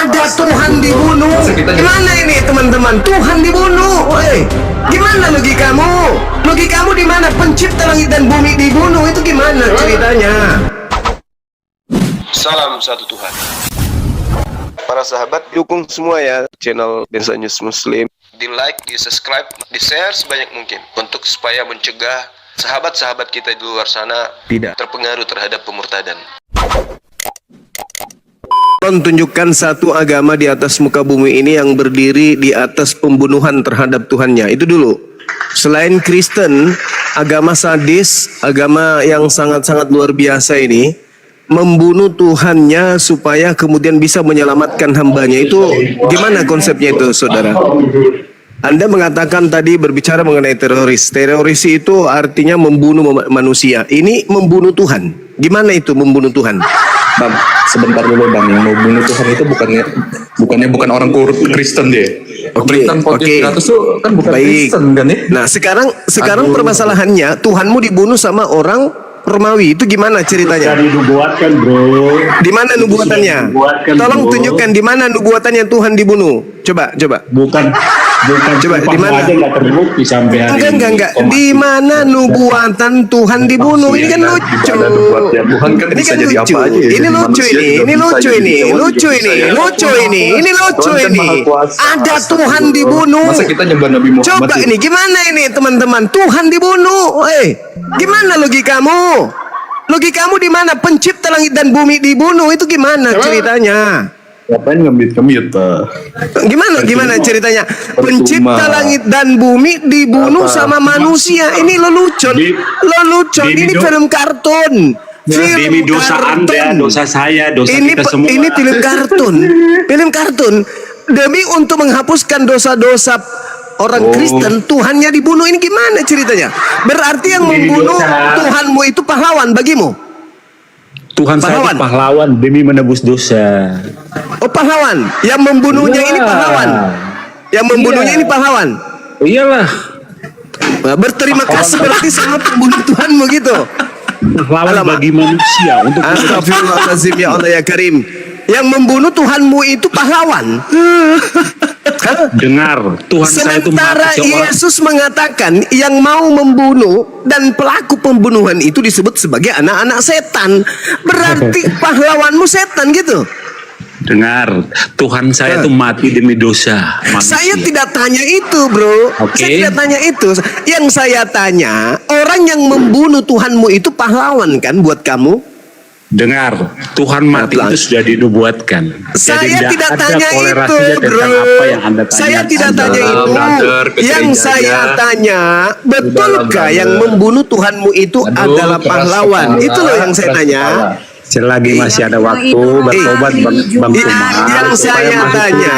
Ada Tuhan dibunuh. Gimana ini teman-teman? Tuhan dibunuh. Woi, gimana logikamu? Logikamu di mana? Pencipta langit dan bumi dibunuh, itu gimana ceritanya? Salam satu Tuhan. Para sahabat, dukung semua ya channel Densa News Muslim. Di like, di subscribe, di share sebanyak mungkin untuk supaya mencegah sahabat-sahabat kita di luar sana tidak terpengaruh terhadap pemurtadan. Tunjukkan satu agama di atas muka bumi ini yang berdiri di atas pembunuhan terhadap Tuhannya. Itu dulu. Selain Kristen, agama sadis, agama yang sangat-sangat luar biasa ini, membunuh Tuhannya supaya kemudian bisa menyelamatkan hambanya. Itu gimana konsepnya itu, saudara? Anda mengatakan tadi berbicara mengenai teroris. Teroris itu artinya membunuh manusia. Ini membunuh Tuhan. Gimana itu membunuh Tuhan? Bang, sebentar dulu bang, yang mau bunuh Tuhan itu bukan orang Kristen dia. Oke. Itu kan bukan Baik. Kristen kan ya? Nah sekarang permasalahannya Tuhanmu dibunuh sama orang Romawi, itu gimana ceritanya? Dari nubuatkan bro. Di mana nubuatannya? Tolong tunjukkan di mana nubuatannya Tuhan dibunuh. Coba. Bukan Coba di mana? aja nggak terbukti sampai hari Enggak. Di mana nubuatan Tuhan dibunuh? Ini kan lucu. Tuhan kan Ini bisa kan jadi lucu. apa aja ya. Ini Jadi lucu manusia ini. juga Ini bisa, lucu jadi ini. hewan Lucu juga ini. bisa, ya. Lucu ini. Ini lucu Tuhan kan ini. Maha Kuasa. Ada Tuhan dibunuh. Masa kita nyembah Nabi Muhammad? Coba sih? ini gimana ini teman-teman? Tuhan dibunuh. Gimana logikamu? Logikamu di mana? Pencipta langit dan bumi dibunuh, itu gimana ceritanya? Ngapain ngemit Gimana ceritanya? Pencipta langit dan bumi dibunuh sama manusia. Ini lelucon. Ini film kartun. Demi dosa Anda, dosa saya, dosa kita semua. Ini film kartun. Film kartun demi untuk menghapuskan dosa-dosa orang Kristen, Tuhannya dibunuh. Ini gimana ceritanya? Berarti yang membunuh Tuhanmu itu pahlawan bagimu? Tuhan saya itu pahlawan demi menebus dosa. Oh, pahlawan. Yang membunuhnya ini pahlawan. Yang membunuhnya ini pahlawan. Iyalah. Nah, berterima kasih berarti sama pembunuh Tuhanmu gitu. Pahlawan bagi manusia untuk Astagfirullahaladzim, ya Allah ya Karim. Yang membunuh Tuhanmu itu pahlawan. Dengar, Tuhan saya itu sementara Yesus mengatakan yang mau membunuh dan pelaku pembunuhan itu disebut sebagai anak-anak setan. Berarti pahlawanmu setan gitu. Dengar, Tuhan saya itu mati demi dosa manusia. Saya tidak tanya itu, bro. Oke. Saya tidak tanya itu. Yang saya tanya, orang yang membunuh Tuhanmu itu pahlawan kan buat kamu? Dengar, Tuhan mati itu sudah dinubuatkan. Saya tidak tanya itu, bro. Apa yang Anda tanya. Saya tidak tanya itu. Yang saya tanya, betulkah yang membunuh Tuhanmu itu adalah pahlawan? Itu loh yang saya tanya. Selagi masih ada waktu bertobat Bang Kumar. Yang saya tanya,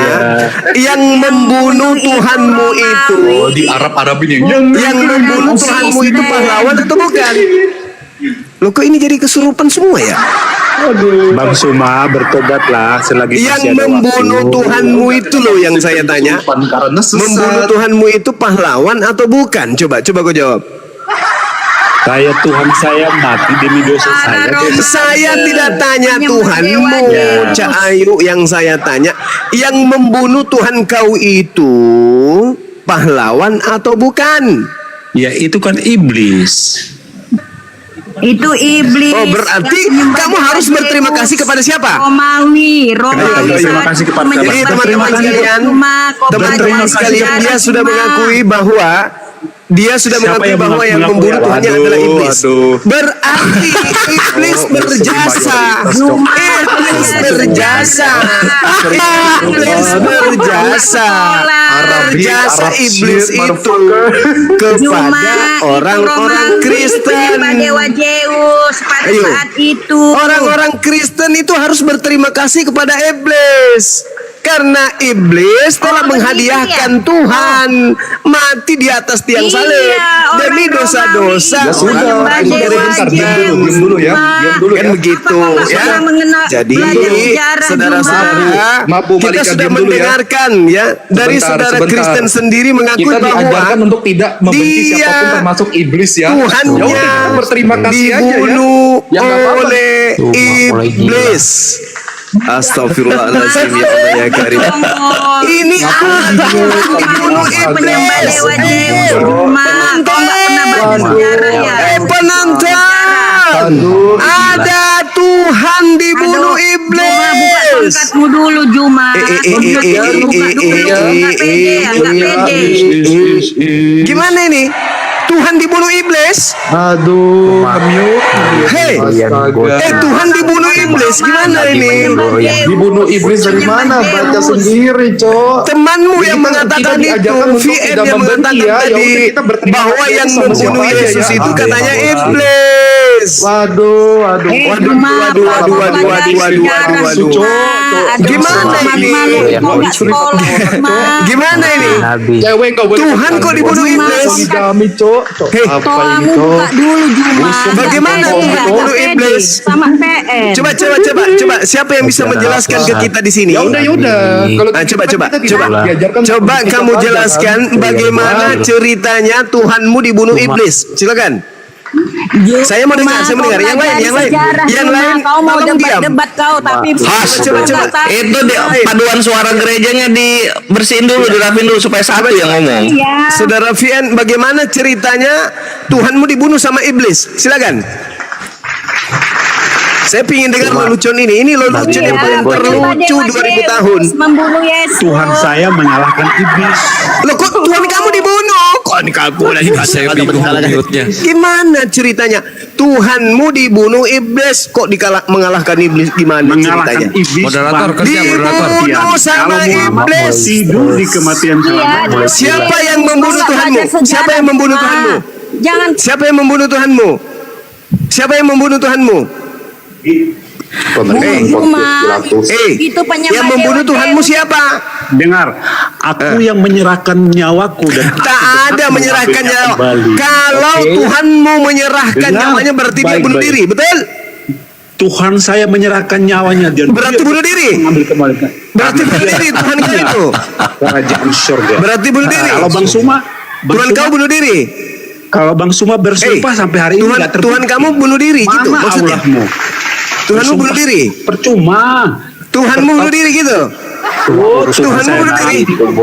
yang membunuh Tuhanmu itu di Arab ini yang membunuh Tuhanmu itu pahlawan atau bukan? Loh, kok ini jadi kesurupan semua ya? Bang Suma, bertobatlah selagi Yang masih ada membunuh waktu. Tuhanmu itu loh yang saya tanya. Karena Membunuh Tuhanmu itu pahlawan atau bukan? Coba kau jawab. Tuhan saya mati demi dosa saya. Saya tidak tanya Tuhanmu, Cak Ayu. Yang saya tanya, yang membunuh Tuhan kau itu pahlawan atau bukan? Ya itu kan iblis. Itu iblis. Oh, berarti kamu harus berterima kasih kepada siapa? Romawi. Terima kasih kepada Jadi teman-teman sekalian, dia sudah mengakui bahwa yang membunuh Tuhannya adalah iblis. Berarti iblis berjasa. Iblis berjasa. Berjasa iblis itu kepada orang-orang Kristen. Orang-orang Kristen itu harus berterima kasih kepada iblis. Karena iblis telah menghadiahkan Tuhan mati di atas tiang salib demi dosa-dosa. Diam dulu ya. Kan begitu ya. Jadi saudara-saudara, kita sudah mendengarkan ya dari saudara Kristen sendiri mengakui kita diajarkan bahwa untuk tidak membenci siapapun termasuk iblis ya. Tuhannya berterima kasih aja ya. dibunuh oleh iblis. Astagfirullahaladzim ya Allah ya Karim. Ini ada dibunuh Penyembah iblis. Dewa Zeus Juma. Kau nggak pernah baca sejarah ya? Penonton, ada Tuhan dibunuh Juma, buka iblis. tongkatmu dulu Juma. Buka dulu, nggak pede. Gimana ini? Tuhan dibunuh iblis? Aduh, mute. Hei, Astaga. Tuhan dibunuh iblis gimana ini? Dibunuh iblis dari mana? Baca sendiri, Cok. Temanmu yang Kita mengatakan itu, diajarkan untuk VM tidak yang membenci mengatakan ya. Ya tadi udah, kita berterima bahwa kasih yang sama membunuh siapa aja Yesus ya. itu Oke. katanya iblis. Waduh, waduh. Juma, Gimana ini? Gimana ini? Cewek nggak boleh. Tuhan kok dibunuh iblis? Poligami, Cok. Cok, Hei, apa Tolong ini, Cok? buka dulu Juma. Bagaimana Tuhan dibunuh iblis? Sama PN. Coba, siapa yang bisa menjelaskan ke kita di sini? Ya udah. Kalau Ah, gitu coba, kita tidak diajarkan coba untuk kamu bersikap jelaskan aja, kan? bagaimana ceritanya Tuhanmu dibunuh iblis. Silakan. Saya mau dengar. Yang lain, Kau mau tolong diam. debat kau tapi Coba. Itu paduan suara gerejanya dibersihin dulu, dirapin dulu supaya satu yang ngomong. Iya. Saudara Vian, bagaimana ceritanya Tuhanmu dibunuh sama iblis? Silakan. Saya pingin dengar lelucon ini. Ini lelucon yang paling terlucu 2000 tahun. Membunuh Yesus. Tuhan saya mengalahkan iblis. Loh, kok Tuhan kamu dibunuh? Kok kaku lagi saya bingung. Gimana ceritanya? Tuhanmu dibunuh iblis, kok mengalahkan iblis? Gimana ceritanya? Mengalahkan iblis. Moderator, bangkit kerja, moderator. Dibunuh sama Kalau Muhammad iblis. tidur di kematian selama. Siapa yang membunuh Tuhanmu? Siapa yang membunuh Tuhanmu? Jangan Siapa yang membunuh Tuhanmu? Siapa yang membunuh Tuhanmu? Juma. Itu penyembah Yang membunuh Dewa Tuhanmu Zeus. siapa? Dengar, aku yang menyerahkan nyawaku dan Tak ada menyerahkan nyawa. kembali. Kalau Oke? Tuhanmu menyerahkan Dengar. nyawanya berarti dia bunuh Baik. diri, betul? Tuhan saya menyerahkan nyawanya dan Berarti dia bunuh diri. mengambil kembali. Berarti bunuh diri Tuhan kau itu. Kerajaan surga. Berarti bunuh diri. Kalau Bang Suma, Tuhan kau bunuh diri. kalau Bang Suma bersumpah sampai hari ini Tuhan, nggak terbukti. Tuhan kamu bunuh diri gitu Mana maksudnya. Allahmu? Tuhanmu bunuh Bersumpah diri. Percuma. Tuhanmu bunuh diri gitu. Tuhanmu bunuh diri.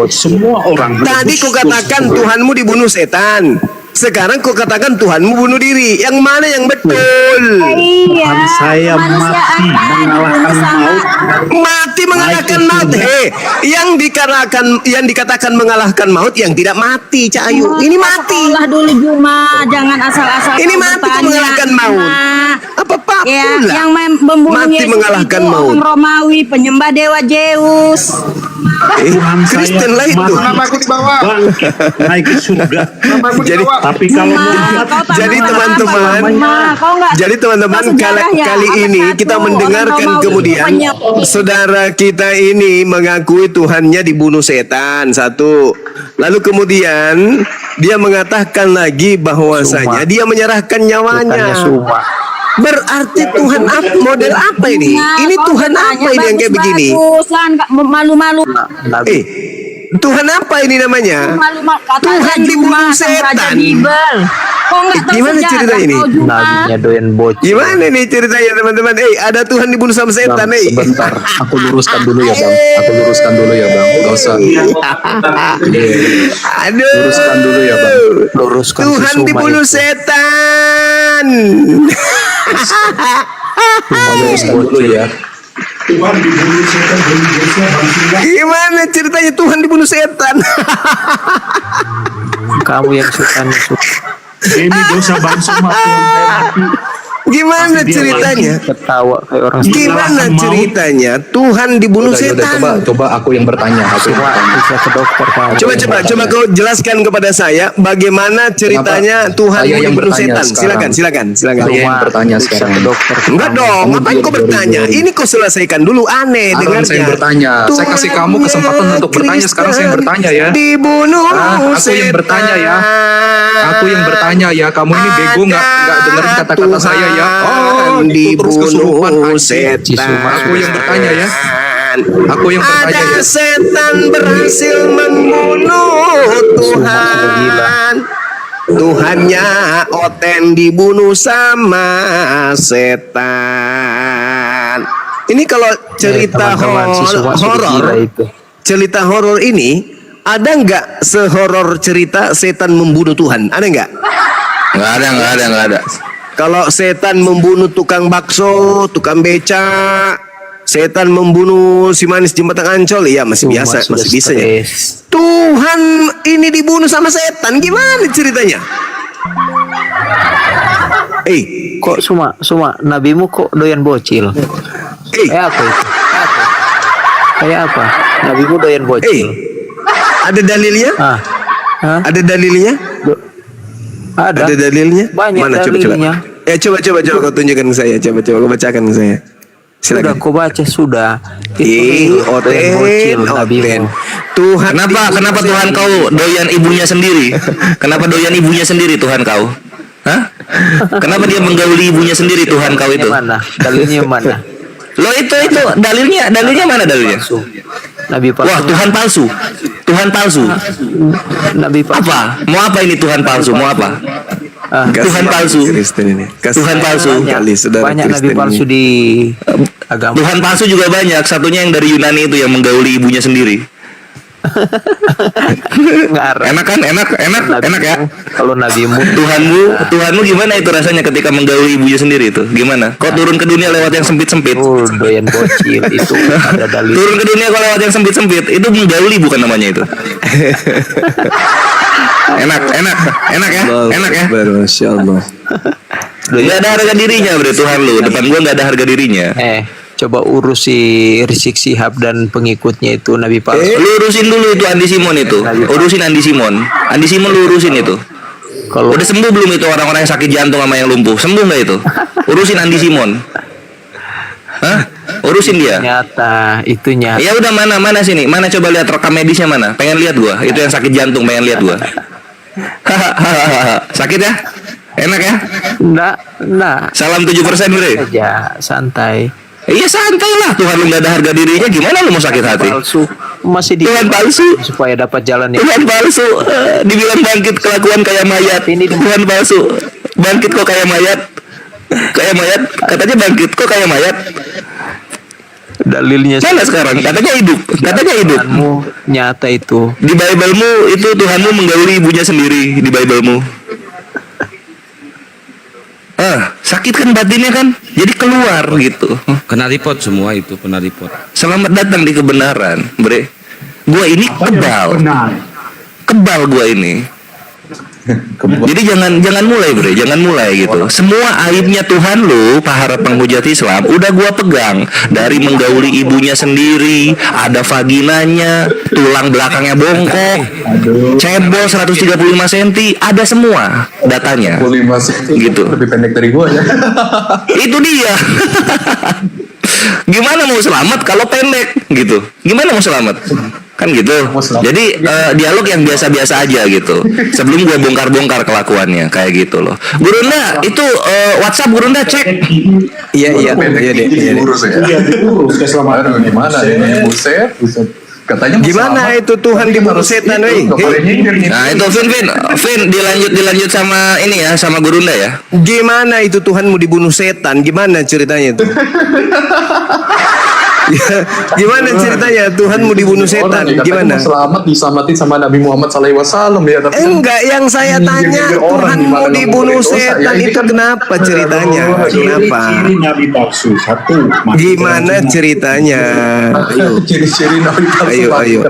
Semua orang. Tadi kau katakan Tuhanmu dibunuh setan. Sekarang kau katakan Tuhanmu bunuh diri. Yang mana yang betul? Iya. Tuhan saya Manusia mati akan mengalahkan dibunuh sama- maut. Mati mengalahkan Naik ke maut. surga. Hei, yang dikatakan mengalahkan maut yang tidak mati, Cak Ayu. Ini mati. Sekolah dulu Juma, jangan asal-asal. Ini kau mati kok bertanya. mengalahkan maut. Nah, Apa pak ya, pula? yang membunuh Mati Yesus mengalahkan itu maut. orang Romawi, penyembah Dewa Zeus. Tuhan Kristen saya lah itu. mati Kenapa aku dibawa? bangkit naik ke surga. Jadi Tapi kalau Muhammad Kau tak Jadi mengenal teman-teman, apa, Juma. Kau nggak- jadi teman-teman kau sejarah ya? kali Apa ini satu kita orang mendengarkan Romawi kemudian penyembah- saudara kita ini mengakui Tuhannya dibunuh setan satu. Lalu kemudian dia mengatakan lagi bahwasanya dia menyerahkan nyawanya. Berarti Tuhan model apa ini? Nah, Ini kau Tuhan bertanya apa ini yang kayak begini? bagus-bagus, lah, nggak malu-malu. Tuhan apa ini namanya? Malu-malu. Katanya Tuhan dibunuh Juma, sang Raja setan. Bibel. Kau nggak tahu Gimana sejarah, cerita ini? kau Juma. Gimana nih ceritanya teman-teman? Ada Tuhan dibunuh sama setan, Sebentar, aku luruskan dulu ya bang. Aku luruskan dulu ya bang. Gak usah. Aduh. Luruskan dulu ya bang. Tuhan dibunuh setan. Luruskan dulu ya. Gimana ceritanya Tuhan dibunuh setan? ini dosa bangsa mati. Gimana ceritanya? Gimana ceritanya Tuhan dibunuh Udah, setan? coba aku yang bertanya. Coba kau jelaskan kepada saya bagaimana ceritanya Tuhan Saya yang dibunuh bertanya setan. sekarang. Silakan. Saya yang bertanya sekarang. Enggak dong, ngapain kau bertanya? Ini kau selesaikan dulu, aneh Sekarang dengarnya. saya bertanya. Saya kasih kamu kesempatan untuk bertanya. Sekarang saya yang bertanya ya. Dibunuh Aku yang bertanya ya. Aku yang bertanya ya. Kamu ini bego nggak dengerin kata-kata saya ya. Oh, itu terus kesurupan dibunuh anjing. setan. Aku yang bertanya ya. Aku yang bertanya Ada ya. setan berhasil membunuh Tuhan. Tuhannya Oten dibunuh sama setan. Ini kalau cerita teman-teman, si Suma sudah gila horor, itu. cerita horor ini ada nggak sehoror cerita setan membunuh Tuhan? Ada nggak? Nggak ada. Kalau setan membunuh tukang bakso, tukang beca, setan membunuh si manis jembatan Ancol, iya masih biasa, sudah masih bisa ya. stres. Tuhan ini dibunuh sama setan, gimana ceritanya? Kok Suma nabimu kok doyan bocil? Kayak apa itu? Kayak apa? Nabimu doyan bocil. Ada dalilnya? Ada dalilnya? Ada dalilnya? Banyak Mana dalilnya. coba? Coba kau tunjukkan ke saya. Coba kau bacakan ke saya. Sudah Silakan. kau baca sudah. Itu doyan bocil nabimu. Tuhan Kenapa Tuhan kau doyan ibunya sendiri? Kenapa doyan ibunya sendiri Tuhan kau? Hah? Kenapa dia menggauli ibunya sendiri Tuhan kau itu? Mana? Dalilnya mana? Lo itu dalilnya mana dalilnya? Nabi palsu. Wah, Tuhan palsu. Nabi palsu. Apa? Mau apa ini Tuhan palsu? Mau apa? Tuhan palsu. Kristen ini. Tuhan palsu. Banyak nabi palsu di agama. Tuhan palsu juga banyak. Satunya yang dari Yunani itu yang menggauli ibunya sendiri. Enak kan? Enak ya. Kalau nabimu, Tuhanmu gimana itu rasanya ketika menggauli ibunya sendiri itu? Gimana? Kok turun ke dunia lewat yang sempit-sempit? doyan bocil itu ada dalil. Turun ke dunia kok lewat yang sempit-sempit, itu menggauli bukan namanya itu. Enak ya? Masya Allah. Gak ada harga dirinya bre Tuhan lu. Depan gua gak ada harga dirinya. Coba urus si Rizik Syihab dan pengikutnya itu nabi palsu. Lu urusin dulu itu Andi Simon itu. Urusin Andi Simon. Andi Simon lu urusin itu. Kalau udah sembuh belum itu orang-orang yang sakit jantung sama yang lumpuh? Sembuh nggak itu? Urusin Andi Simon. Hah? Urusin dia. nyata. Ya udah mana sini? Mana coba lihat rekam medisnya mana? Pengen lihat gua. Itu yang sakit jantung pengen lihat gua. Sakit ya? Enak ya? Enggak. Salam 7% bre. Aja santai. Iya santai lah. Tuhan lu gak ada harga dirinya. Gimana lu mau sakit hati? Palsu. Masih di Tuhan palsu. supaya dapat jalan yang Tuhan palsu. Dibilang bangkit kelakuan kayak mayat. Ini Tuhan palsu. Bangkit kok kayak mayat. Kayak mayat. Katanya bangkit kok kayak mayat. dalilnya. Mana sekarang? Katanya hidup. Tuhanmu nyata itu. Di Bible-mu itu Tuhanmu menggauli ibunya sendiri di Bible-mu. Sakit kan batinnya kan, jadi keluar gitu. Kena report semua itu, kena report. Selamat datang di kebenaran, bre. Gua ini kebal gua ini. Jadi jangan mulai bre, jangan mulai gitu. Semua aibnya Tuhan lu, para penghujat Islam, udah gua pegang. Dari menggauli ibunya sendiri, ada vaginanya, tulang belakangnya bongkok, cebol 135 cm, ada semua datanya. 35 cm Gitu. lebih pendek dari gua ya. Itu dia. Gimana mau selamat kalau pendek gitu? Gimana mau selamat? Kan gitu. Jadi dialog yang biasa-biasa aja gitu. Sebelum gue bongkar-bongkar kelakuannya kayak gitu loh. Gurunda itu WhatsApp Gurunda cek. Iya deh. Diurus keselamatan gimana ini? Buset. Katanya Gimana itu Tuhan dibunuh setan, weh? Nah itu Vin dilanjut sama ini ya, sama Gurunda ya. Gimana itu Tuhanmu dibunuh setan? Gimana ceritanya itu? Gimana ceritanya Tuhanmu dibunuh setan? Gimana? Selamat diselamatin sama Nabi Muhammad SAW ya. Tapi enggak, yang saya tanya Tuhanmu dibunuh setan itu kenapa ceritanya? Kenapa? Ciri Nabi palsu satu. Gimana ceritanya? ciri-ciri Nabi palsu. Ayo.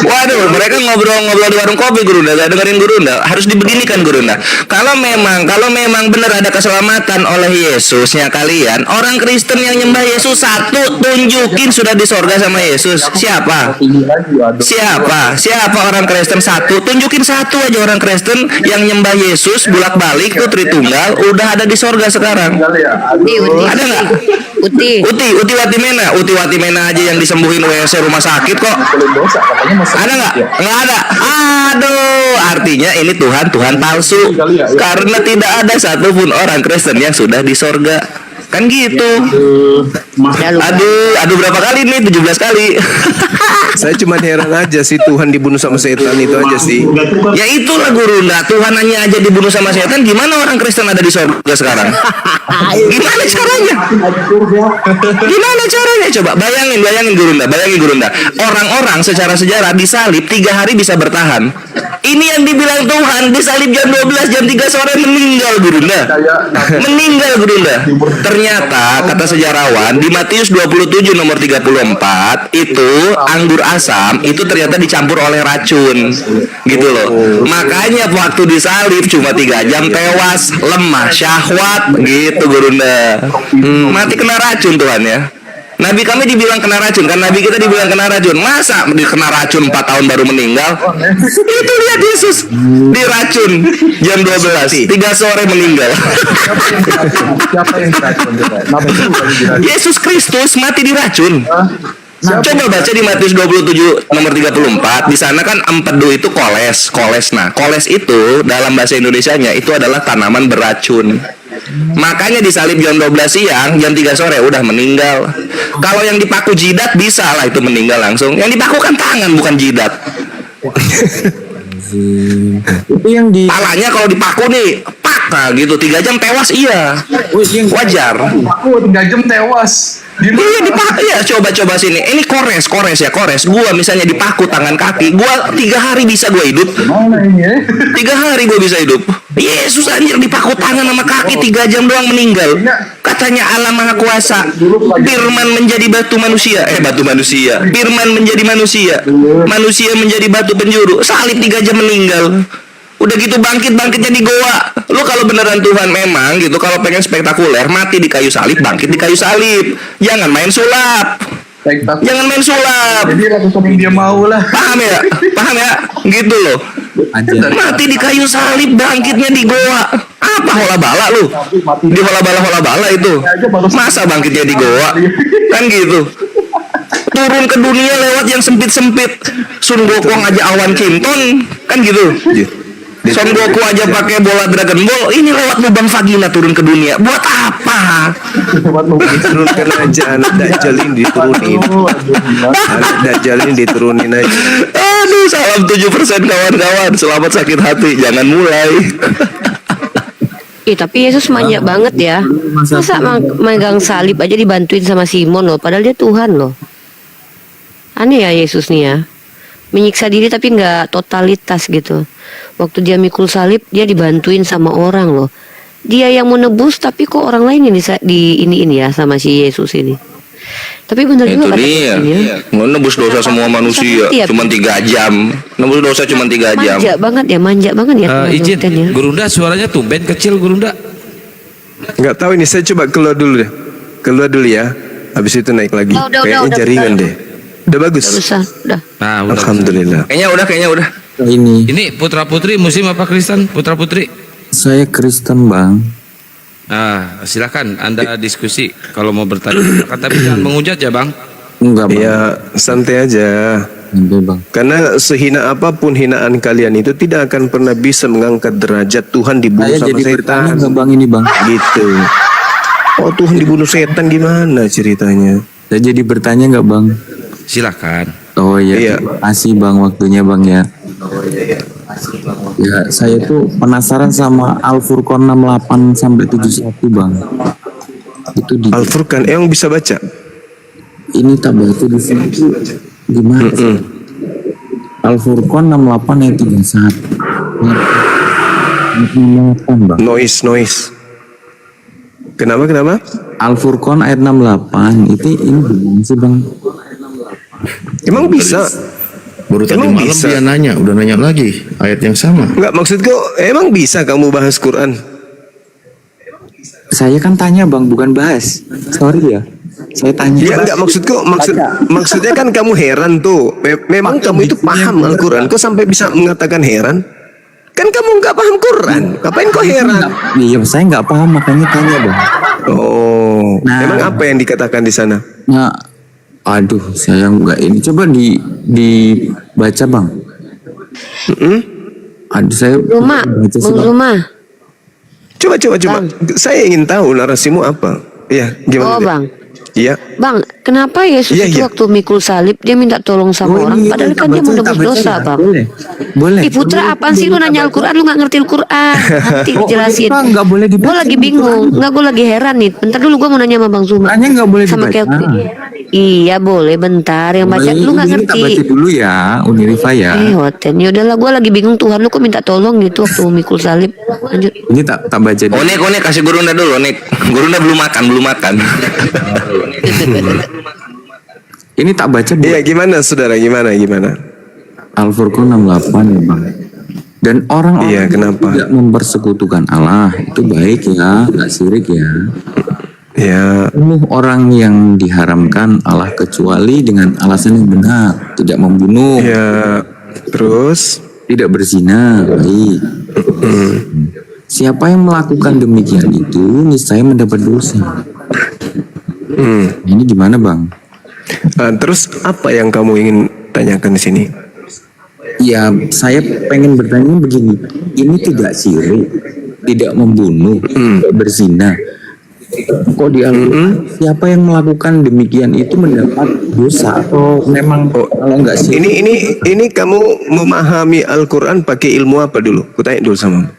Waduh, mereka ngobrol-ngobrol di warung kopi Gurunda, gak dengerin Gurunda. Harus dibeginikan Gurunda. Kalau memang benar ada keselamatan oleh Yesusnya kalian, orang Kristen yang nyembah Yesus satu, tunjukin sudah di sorga sama Yesus. Siapa orang Kristen satu? Tunjukin satu aja orang Kristen yang nyembah Yesus bolak-balik itu Tritunggal udah ada di sorga sekarang. Ada nggak? Uti Watimena aja yang disembuhin WC rumah sakit kok. Ada nggak? Nggak ada. Aduh, artinya ini Tuhan palsu karena tidak ada satupun orang Kristen yang sudah di sorga. Kan gitu. Udah lupa. Aduh berapa kali nih? 17 kali. Saya cuma heran aja sih Tuhan dibunuh sama setan itu aja sih. Ya itulah Gurunda, Tuhan hanya aja dibunuh sama setan, gimana orang Kristen ada di surga sekarang? Gimana caranya? Gimana caranya? Coba bayangin Gurunda. Orang-orang secara sejarah disalib 3 hari bisa bertahan. Ini yang dibilang Tuhan disalib jam 12, jam 3 sore meninggal Gurunda. Meninggal Gurunda. Ternyata kata sejarawan di Matius 27 nomor 34 itu anggur asam itu ternyata dicampur oleh racun. Gitu loh. Makanya waktu disalib cuma 3 jam tewas, lemah syahwat gitu Gurunda. Mati kena racun Tuhan ya. Nabi kami dibilang kena racun, kan Nabi kita dibilang kena racun. Masa kena racun 4 tahun baru meninggal? Itu lihat Yesus diracun jam 12, 3 sore meninggal. Siapa yang diracun? Yesus Kristus mati diracun. Coba baca di Matius 27 nomor 34. Di sana kan empedu itu koles. Nah, koles itu dalam bahasa Indonesianya itu adalah tanaman beracun. Makanya disalib jam 12 siang, jam 3 sore udah meninggal. Kalau yang dipaku jidat bisa lah itu meninggal langsung. Yang dipaku kan tangan bukan jidat. Itu yang di Palanya kalau dipaku nih, pak, nah gitu 3 jam tewas iya. Wajar. Aku 3 jam tewas. Iya dipaku ya, coba sini. Ini kores ya. Gua misalnya dipaku tangan kaki, gua 3 hari bisa gua hidup. 3 hari gua bisa hidup. Yesus anjir dipaku tangan sama kaki 3 jam doang meninggal. Katanya Allah Maha Kuasa. Firman menjadi batu manusia. Firman menjadi manusia. Manusia menjadi batu penjuru. Salib 3 jam meninggal. Udah gitu bangkitnya di goa. Lu kalau beneran Tuhan memang gitu, kalau pengen spektakuler, mati di kayu salib, bangkit di kayu salib. Jangan main sulap. Jadi ratusan dia mau lah. Paham ya? Gitu loh. Mati di kayu salib, bangkitnya di goa. Apa hola bala lu? Di hola bala itu. Masa bangkitnya di goa? Kan gitu. Turun ke dunia lewat yang sempit-sempit. Sun Gokong aja awan kinton, kan gitu. Son Goku aja pakai bola Dragon Ball, ini lewat lubang vagina turun ke dunia. Buat apa? Turunkan aja anak Dajjal ini diturunin aja. Aduh, salam 7% kawan-kawan. Selamat sakit hati, jangan mulai. Tapi Yesus manja banget ya. Masa megang salib aja dibantuin sama Simon loh, padahal dia Tuhan loh. Aneh ya Yesus nih ya. Menyiksa diri tapi nggak totalitas gitu. Waktu dia mikul salib dia dibantuin sama orang loh. Dia yang mau nebus tapi kok orang lain yang ini ya sama si Yesus ini. Tapi benar juga itu dia. Nebus dosa semua manusia cuma 3 jam. Nebus dosa cuma 3 jam. Manja banget ya. Izin, Gurunda suaranya tumben kecil Gurunda. Nggak tahu ini, saya coba keluar dulu ya. Habis itu naik lagi. Kayaknya jaringan deh. Udah bagus. Udah. Nah, udah. Alhamdulillah. Kayaknya udah. Ini putra putri muslim apa Kristen? Putra putri? saya Kristen bang. Nah, silakan Anda diskusi kalau mau bertanya. Tapi jangan menghujat ya bang. Enggak bang. Ya santai aja. Santai bang. Karena sehina apapun hinaan kalian itu tidak akan pernah bisa mengangkat derajat Tuhan dibunuh Saya sama jadi setan. enggak bang ini bang. Gitu. Oh Tuhan dibunuh setan gimana ceritanya? Saya jadi bertanya enggak bang? Silakan. Oh iya. Iya. Terima kasih bang waktunya bang ya. Ya saya tuh penasaran sama Al-Furqan 68 sampai 71 bang. Itu di Al-Furqan, emang bisa baca? ini tak baca di sini gimana? Al-Furqan 68 ayat 31. 68 bang. Noise. Kenapa? Al-Furqan ayat 68 itu ini gimana sih bang? Emang bisa? Baru tadi Emang malam bisa? dia nanya, udah nanya lagi ayat yang sama. Enggak, maksudku emang bisa kamu bahas Quran? Saya kan tanya bang, bukan bahas. Sorry ya. Saya tanya. Ya enggak, maksudnya kan kamu heran tuh. Memang kamu itu paham Al-Quran. Kok sampai bisa mengatakan heran? Kan kamu enggak paham Quran. Ngapain kok heran? Iya, saya nggak paham makanya tanya bang. Oh, Nah. emang apa yang dikatakan di sana? Nah, aduh, saya nggak ini. Coba dibaca bang. Aduh, saya Rumah, baca sih, Bang Bang. Rumah. Coba. Saya ingin tahu narasimu apa. Iya, gimana? Oh Dek? bang, Iya. bang, kenapa Yesus Iya, itu iya. waktu mikul salib dia minta tolong sama orang, padahal kan dia menebus dosa bang. Boleh. Ih putra apaan sih lu nanya Al-Quran, lu gak ngerti Al-Quran. Nanti dijelasin. Nggak boleh dibaca. Gue lagi bingung, nggak gue lagi heran nih. Bentar dulu gue mau nanya sama Bang Zuma. Qurannya nggak boleh Sama dibaca. kayak iya boleh bentar yang baca lu nggak ngerti. dulu ya, Unirifa ya. Hoten, ya udahlah gue lagi bingung Tuhan lu kok minta tolong gitu waktu mikul salib. Lanjut. Ini tak baca dulu. Onek kasih Gurunda dulu, Onek. Gurunda belum makan. Ini tak baca Bu. Iya, gimana saudara? Gimana? Al-Furqan 68 ya Bang. Dan orang-orang Iya, kenapa? tidak mempersekutukan Allah itu baik ya, nggak syirik ya. Ya, Orang yang diharamkan Allah kecuali dengan alasan yang benar, tidak membunuh, ya. Terus? tidak berzina, baik. Siapa yang melakukan demikian itu niscaya mendapat dosa. Ini gimana Bang? Terus apa yang kamu ingin tanyakan di sini? Ya, saya pengen bertanya begini. Ini tidak syirik, tidak membunuh, tidak berzina. Kok di Al-Quran siapa yang melakukan demikian itu mendapat dosa atau memang kalau enggak sih? Ini kamu memahami Al-Quran pakai ilmu apa dulu? Kutanya dulu sama.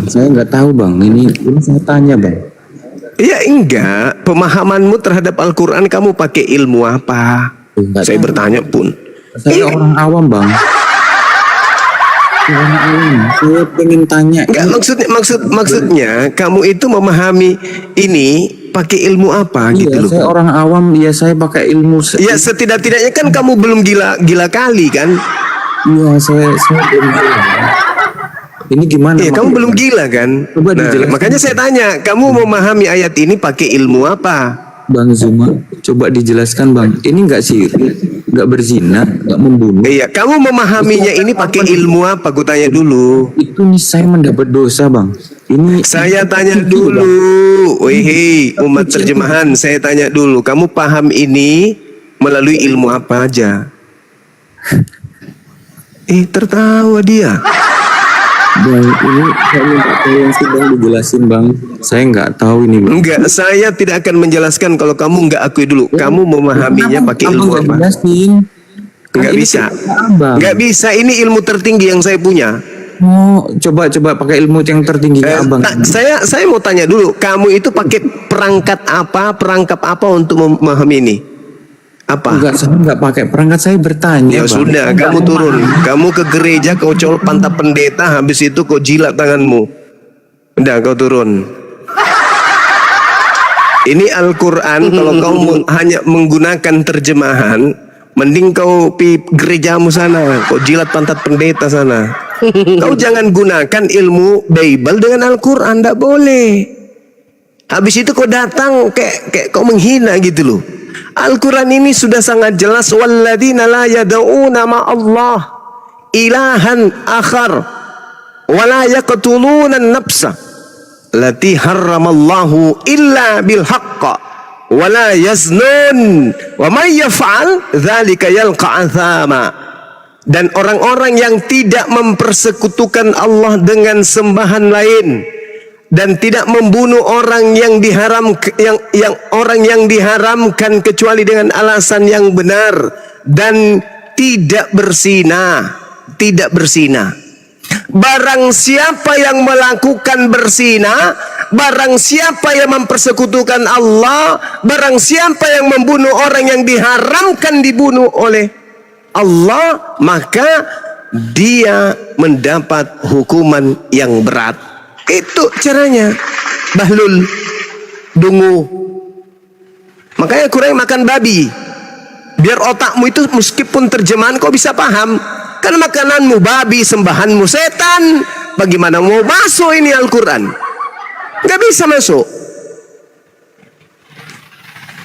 Saya nggak tahu Bang. Ini saya tanya Bang. Iya enggak. Pemahamanmu terhadap Al-Quran kamu pakai ilmu apa? Enggak Saya tahu. bertanya pun. Saya orang awam Bang. Saya pengen tanya. Enggak, maksudnya kamu itu memahami ini pakai ilmu apa gitu Iya, loh. saya orang awam. Ya saya pakai ilmu. Ya setidak-tidaknya kan kamu belum gila kali kan? Iya, saya belum gila. Ini gimana? Iya, kamu belum gila kan? Coba Nah, dijelaskan. makanya saya tanya, kamu memahami ayat ini pakai ilmu apa? Bang Zuma, coba dijelaskan Bang. Ini enggak syirik, enggak berzina, enggak membunuh. Iya, kamu memahaminya ini pakai ilmu apa? Aku tanya dulu. Itu nih saya mendapat dosa Bang. Ini Saya tanya dulu, wih, umat terjemahan, saya tanya dulu, kamu paham ini melalui ilmu apa aja? Tertawa dia. Bang, ini saya minta tolong sih Bang dijelasin Bang. Saya nggak tahu ini Bang. Enggak, saya tidak akan menjelaskan kalau kamu enggak akui dulu. Kamu memahaminya pakai ilmu apa? Enggak bisa. Enggak bisa, ini ilmu tertinggi yang saya punya. Oh, coba pakai ilmu yang tertingginya Abang. Saya mau tanya dulu, kamu itu pakai perangkat apa untuk memahami ini? Apa? Enggak, saya enggak pakai perangkat, saya bertanya Ya Bang. sudah, kamu turun. Kamu ke gereja, kau colok pantat pendeta, habis itu kau jilat tanganmu. Udah, kau turun. Ini Al-Quran, kalau kau hanya menggunakan terjemahan, mending kau pi gerejamu sana, kau jilat pantat pendeta sana. Kau jangan gunakan ilmu Bible dengan Al-Quran, tidak boleh. Habis itu kau datang kayak kau menghina gitu loh. Al-Quran ini sudah sangat jelas, walladzina la yad'una ma'allah ilahan akhar wa la yaqtuluna an-nafsa allati harramallahu illa bil haqq wa la yaznun wa may yaf'al dzalika yalqa athama. Dan orang-orang yang tidak mempersekutukan Allah dengan sembahan lain dan tidak membunuh orang yang diharamkan kecuali dengan alasan yang benar, dan tidak berzina. Barang siapa yang melakukan berzina, barang siapa yang mempersekutukan Allah, barang siapa yang membunuh orang yang diharamkan dibunuh oleh Allah, maka dia mendapat hukuman yang berat. Itu caranya, Bahlul, dungu. Makanya kurang makan babi, biar otakmu itu meskipun terjemahan kau bisa paham. Kan makananmu babi, sembahanmu setan. Bagaimana mau masuk ini Al-Quran? Gak bisa masuk.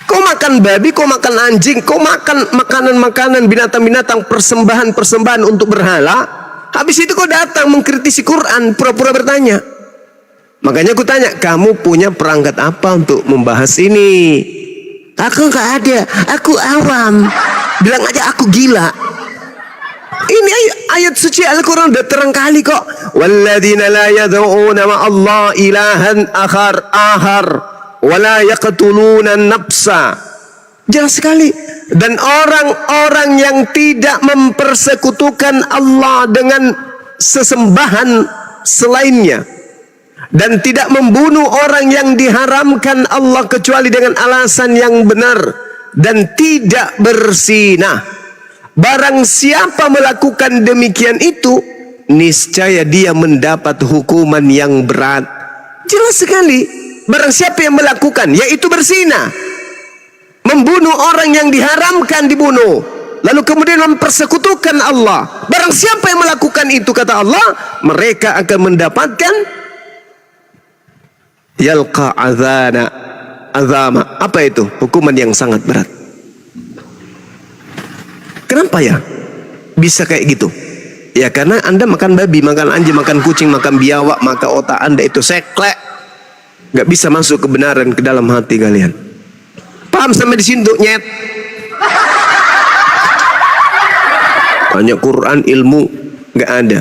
Kau makan babi, kau makan anjing, kau makan makanan-makanan, binatang-binatang, persembahan-persembahan untuk berhala. Habis itu kau datang mengkritisi Quran, pura-pura bertanya. Makanya aku tanya, kamu punya perangkat apa untuk membahas ini? Aku nggak ada, aku awam. Bilang aja aku gila. Ini ayat suci Al-Quran udah terang kali kok. Walladzina la yad'una ma'allah ilahan ahar wa la yaqtuluna nafsa. Jelas sekali. Dan orang-orang yang tidak mempersekutukan Allah dengan sesembahan selainnya, dan tidak membunuh orang yang diharamkan Allah kecuali dengan alasan yang benar, dan tidak berzinah. Barang siapa melakukan demikian itu, niscaya dia mendapat hukuman yang berat. Jelas sekali. Barang siapa yang melakukan, yaitu berzina, membunuh orang yang diharamkan dibunuh, lalu kemudian mempersekutukan Allah, barang siapa yang melakukan itu, kata Allah, mereka akan mendapatkan yalqa azama. Apa itu? Hukuman yang sangat berat. Kenapa ya bisa kayak gitu? Ya karena Anda makan babi, makan anjing, makan kucing, makan biawak, maka otak Anda itu seklek, gak bisa masuk kebenaran ke dalam hati kalian. Paham sampai di sini tuh, nyet? Banyak Quran, ilmu gak ada.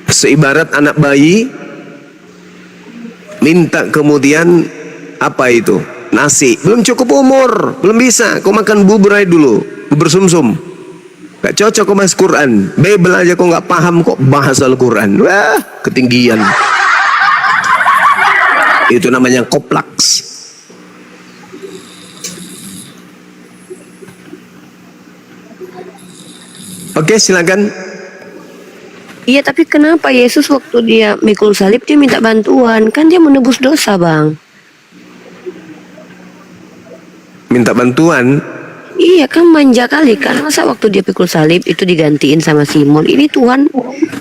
Seibarat anak bayi minta kemudian apa itu? Nasi, belum cukup umur, belum bisa. Kau makan bubur aja dulu, bubur sumsum. Gak cocok kau bahas Quran. Bebel aja kau gak paham kok bahas Al-Quran. Wah, ketinggian. Itu namanya koplaks. Oke, silakan. Iya, tapi kenapa Yesus waktu dia mikul salib dia minta bantuan? Kan dia menebus dosa, Bang. Minta bantuan? Iya, kan manja kali kan. Masa waktu dia pikul salib itu digantiin sama Simon? Ini Tuhan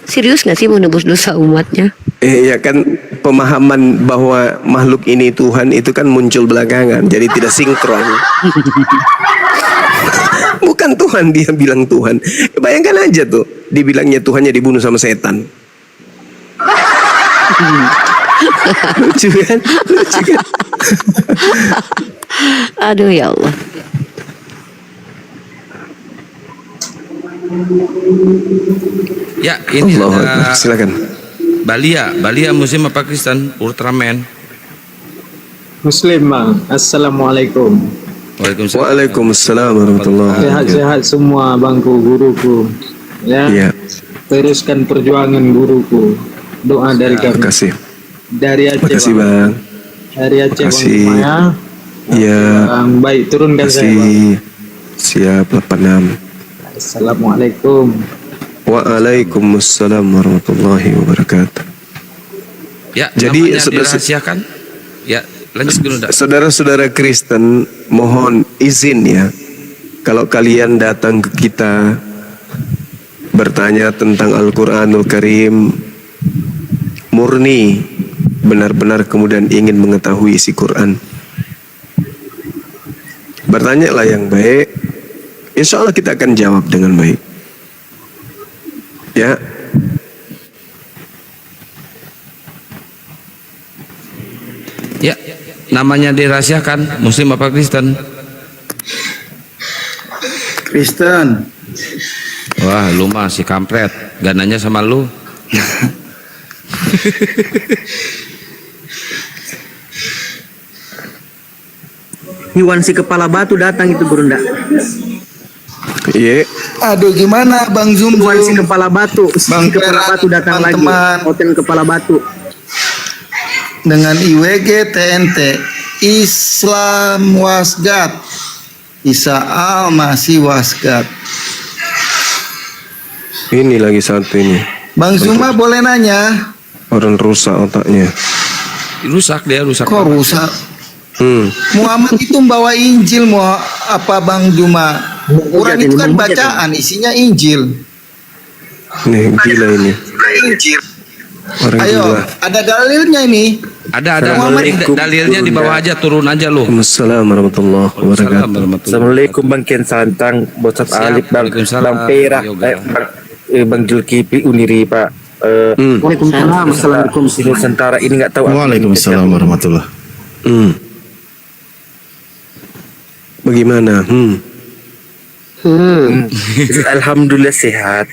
serius gak sih menebus dosa umatnya? Iya kan, pemahaman bahwa makhluk ini Tuhan itu kan muncul belakangan, jadi tidak sinkron. Bukan Tuhan dia bilang Tuhan. Bayangkan aja tuh, dibilangnya Tuhannya dibunuh sama setan. Lucu kan? Lucu kan? Aduh ya Allah. Ya, ini Allah, silakan. Balia Muslim apa Kristen? Ultraman. Muslim, Bang. Assalamualaikum. Waalaikumsalam warahmatullahi wabarakatuh. Sehat-sehat semua bangku guruku. Ya. Iya. Teruskan perjuangan guruku. Doa dari kami. Terima kasih. Dari Aceh. Terima kasih, Bang. Dari Aceh, Terima Bang kasih. Maya. Iya. Baik, turunkan saya, Bang. Siap, 86. Assalamualaikum. Waalaikumsalam warahmatullahi wabarakatuh. Ya, jadi namanya dirahasiakan. Ya, lanjut dulu. Saudara-saudara Kristen, mohon izin ya, kalau kalian datang ke kita bertanya tentang Al-Quranul Karim, murni benar-benar kemudian ingin mengetahui isi Quran, bertanyalah yang baik, insya Allah kita akan jawab dengan baik. Ya. Ya, namanya dirahasiakan. Muslim apa Kristen? Kristen. Wah, lu mah si kampret. Gak nanya sama lu. Iwan si kepala batu datang itu Gurunda. Iya. Aduh, gimana Bang Zum? Iwan si kepala batu. Bang Si kepala batu datang lagi. Hotel kepala batu. Dengan IWG TNT Islam wasgat, Isa Al masih wasgat. Ini lagi satu ini. Bang Zuma boleh nanya? Orang rusak otaknya. Rusak dia, rusak. Kok rusak? Muhammad itu membawa Injil, mau apa Bang Zuma? Quran itu kan bacaan, isinya Injil. Nih gila ini. Injil. Orang Ayo, gila. ada dalilnya ini. Ada dalilnya di bawah aja, turun aja lu. Assalamualaikum warahmatullahi wabarakatuh. Assalamualaikum Bang Ken Santang, Bosat Alif, Bang Pera, Bang Julkipi Uniri Pak. Waalaikumsalam. Assalamualaikum. Di Nusantara ini nggak tahu. Waalaikumsalam warahmatullah. Bagaimana? Alhamdulillah sehat.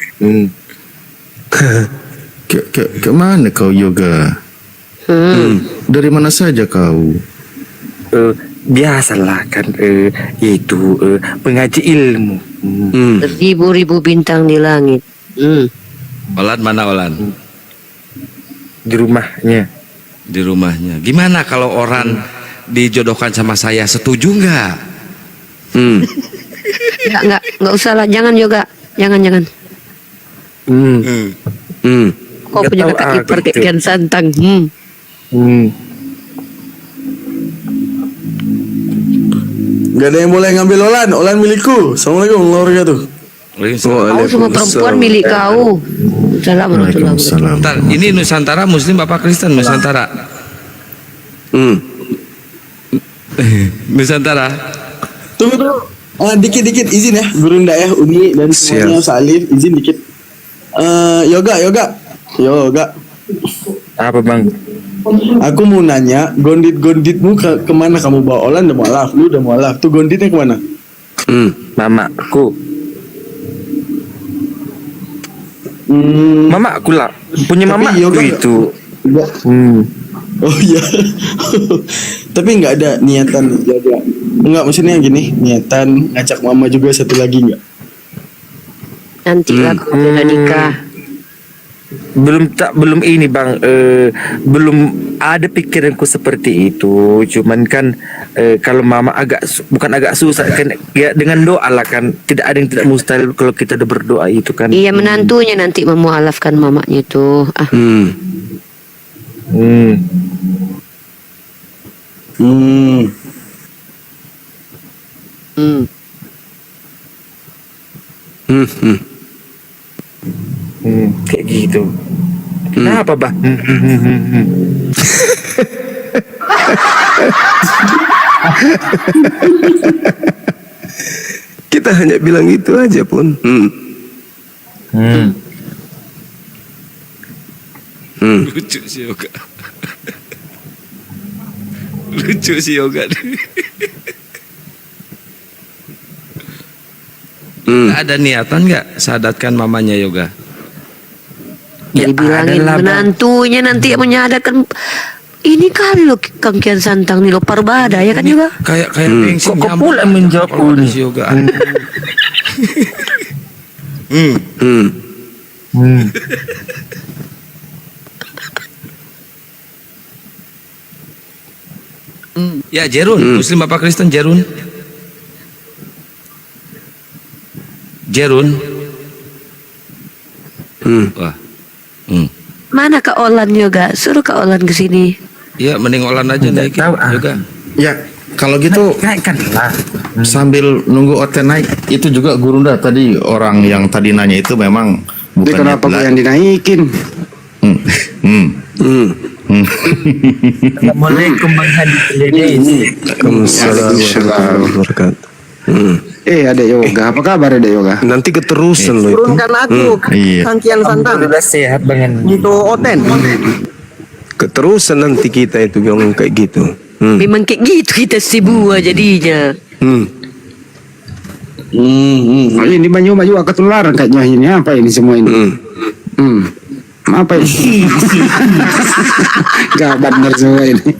Kemana kau yoga? Dari mana saja kau? Biasalah kan, yaitu mengaji ilmu. Ribu-ribu bintang di langit. Olan mana Olan? Di rumahnya. Di rumahnya. Gimana kalau orang dijodohkan sama saya, setuju nggak? Nggak usah lah, jangan yoga, jangan. Kau punya kata kiper kayak Kian Santang. Gak ada yang boleh ngambil Olan milikku. Assalamualaikum warahmatullahi wabarakatuh. Kau semua perempuan milik kau. Assalamualaikum. Bentar, ini Nusantara Muslim apa Kristen Nusantara? Nusantara. Tunggu. Dikit izin ya, Guru Nda ya, Uni dan semuanya Salif, izin dikit. Yoga. Apa bang? Aku mau nanya, gonditmu kemana kamu bawa? Olan udah mualaf, lu udah mualaf. Tuh gonditnya kemana? Mamaku. Mamaku lah, punya mama itu. Oh iya. Tapi nggak ada niatan jaga. Enggak, maksudnya gini, niatan ngajak mama juga satu lagi nggak? Nanti lah kalau udah nikah. Belum ini bang, belum ada pikiranku seperti itu. Cuman kan kalau mama bukan agak susah kan, ya dengan doa lah kan. Tidak ada yang tidak mustahil kalau kita udah berdoa itu kan. Iya, menantunya nanti memualafkan mamanya itu. Kayak gitu. Kenapa bah? Kita hanya bilang itu aja pun. Lucu si Yoga. Lucu si Yoga. Ada niatan nggak sadatkan mamanya Yoga? Ya, dibilangin menantunya nanti yang menyadarkan. Ini kali lo Kang Kian Santang nih lo Parbada ya kan Yoga? Kayak bensin kok pula menjawab si Yoga. Ya Jerun, Muslim apa Kristen Jerun? Jerun. Wah. Mana Kak Olan Yoga? Suruh Kak Olan ke sini. Iya, mending Olan aja naik Yoga. Ya, kalau gitu sambil nunggu Oten naik, itu juga Guru Nda tadi orang yang tadi nanya itu memang bukan. Kenapa gue yang dinaikin? Assalamualaikum Bang Hadi Ledes. Waalaikumsalam warahmatullahi Adek Yoga, apa kabar Adek Yoga? Nanti keterusan loh itu. Turunkan aku, Kang Kian Santang. Alhamdulillah sehat Bang. Untuk Oten. Keterusan nanti kita itu ngomong kayak gitu. Memang kayak gitu kita sibuk jadinya. Ini banyak juga ketularan kayaknya ini. Apa ini semua ini? Apa ini? Gak benar semua ini.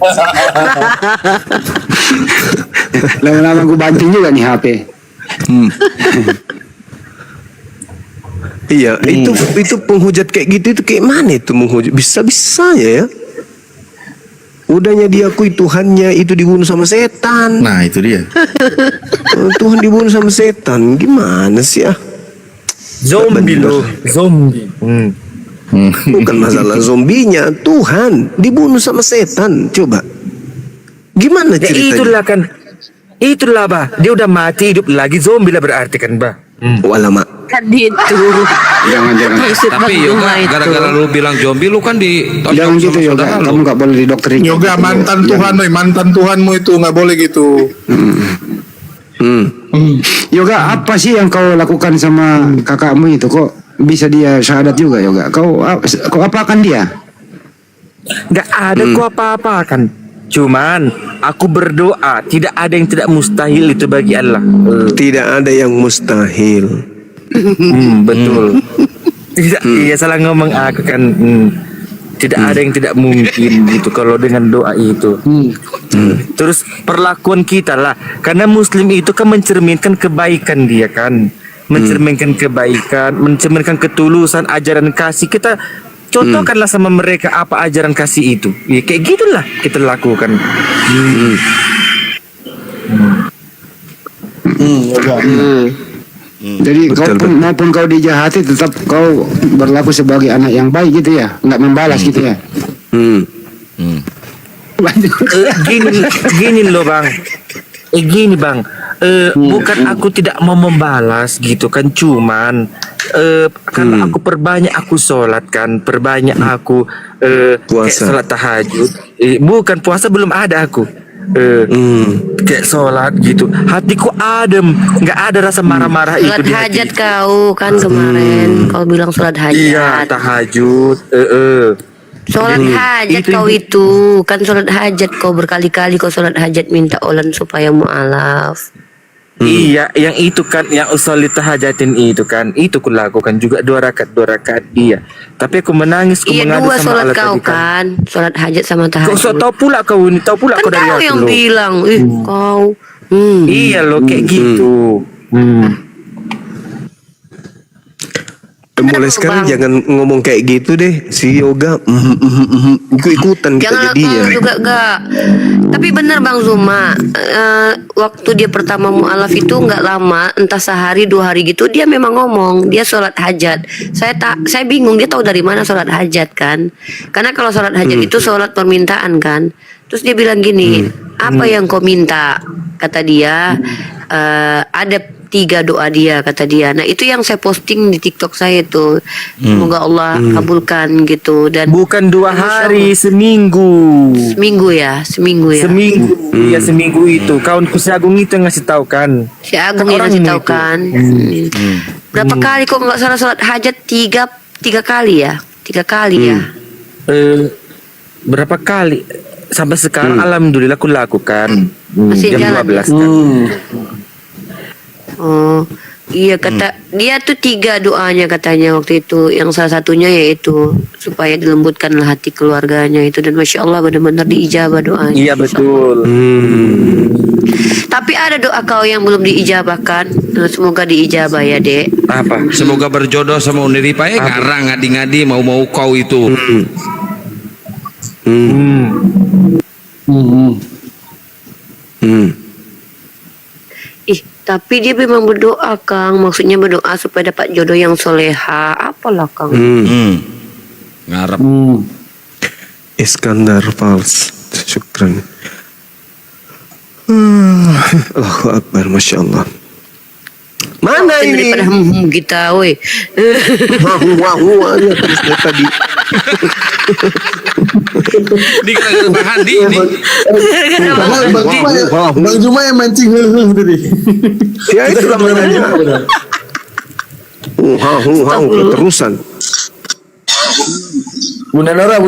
Lama-lama gue banting juga nih HP. Iya, itu penghujat kayak gitu itu kayak mana itu menghujat? Bisa-bisanya ya. Udahnya diakui Tuhannya itu dibunuh sama setan. Nah, itu dia. Tuhan dibunuh sama setan. Gimana sih ah? Zombie loh, zombie. Bukan masalah zombinya, Tuhan dibunuh sama setan. Coba. Gimana Ya ceritanya? itulah kan. Itulah bah, dia udah mati hidup lagi, zombie lah berarti kan bah. Walama. Kan itu. Jangan. Tapi Yoga, gara-gara lu bilang zombie, lu kan di Jangan gitu Yoga, kamu gak boleh didoktrin. Yoga mantan Tuhan, mantan Tuhanmu itu nggak boleh gitu. Yoga, apa sih yang kau lakukan sama kakakmu itu? Kok bisa dia syahadat juga Yoga? Kau apakan dia? Gak ada kok apa-apa kan. Cuman aku berdoa, tidak ada yang tidak mustahil itu bagi Allah. Tidak ada yang mustahil. Betul. Tidak, iya salah ngomong aku kan. Tidak ada yang tidak mungkin gitu kalau dengan doa itu. Terus perlakuan kita lah, karena Muslim itu kan mencerminkan kebaikan dia kan, mencerminkan kebaikan, mencerminkan ketulusan, ajaran kasih. Kita contohkanlah sama mereka apa ajaran kasih itu. Ya kayak gitulah kita lakukan. Jadi maupun kau dijahati tetap kau berlaku sebagai anak yang baik gitu ya, nggak membalas gitu ya. Gini loh bang, gini bang, bukan aku tidak mau membalas gitu kan, cuman karena aku perbanyak aku sholat kan, perbanyak aku puasa, sholat tahajud, bukan puasa belum ada aku. Kayak sholat gitu, hatiku adem, nggak ada rasa marah-marah itu Sholat di hajat hati. kau kan kemarin kau bilang sholat hajat. Iya tahajud. Sholat hajat kau itu kan sholat hajat kau berkali-kali kau sholat hajat minta olan supaya mu'alaf. Iya, yang itu kan, yang usolli tahajatin itu kan, itu ku lakukan juga 2 rakaat iya. Tapi aku menangis, aku Iya mengadu dua sama sholat Allah kau tadi kan, sholat hajat sama tahajud. Kau tahu pula kau ini, tahu pula Kan kau dari kau aku yang loh. bilang, kau. Iya loh kayak gitu. Mulai sekarang jangan ngomong kayak gitu deh. Si Yoga ikut-ikutan kita Jangan jadinya. kau juga gak. Tapi benar Bang Zuma, waktu dia pertama mu'alaf itu nggak lama, entah sehari 2 hari gitu, dia memang ngomong dia sholat hajat. Saya bingung dia tahu dari mana sholat hajat kan? Karena kalau sholat hajat itu sholat permintaan kan. Terus dia bilang gini, apa yang kau minta? Kata dia, ada 3 doa dia kata dia. Nah itu yang saya posting di TikTok saya tuh. Semoga Allah kabulkan gitu. Dan bukan 2 hari, seminggu. Seminggu ya. Seminggu, ya seminggu itu. Kawanku si Agung itu yang ngasih tahu kan. Si Agung yang ngasih tahu kan. Berapa kali kok nggak salah sholat hajat? 3 kali ya. 3 kali ya. Berapa kali? Sampai sekarang alhamdulillah aku lakukan. Masih jam jalan 12 ya? kan. Oh iya kata dia tuh 3 doanya katanya waktu itu. Yang salah satunya yaitu supaya dilembutkanlah hati keluarganya itu. Dan Masya Allah benar-benar diijabah doanya. Iya betul. Tapi ada doa kau yang belum diijabahkan. Nah, semoga diijabah ya dek. Apa? Semoga berjodoh sama Uniripa ya. Ngarang ngadi-ngadi mau kau itu. Tapi dia memang berdoa Kang. Maksudnya berdoa supaya dapat jodoh yang soleha. Apalah Kang. Ngarep. Iskandar Fals. Syukran. Allahu Akbar, Masya Allah. Mana ini? Daripada kita weh. Aja terus dari tadi. Di tahan di ini. Bang Juma yang mancing tadi. Ya itu namanya. Keterusan. Bunda Nora.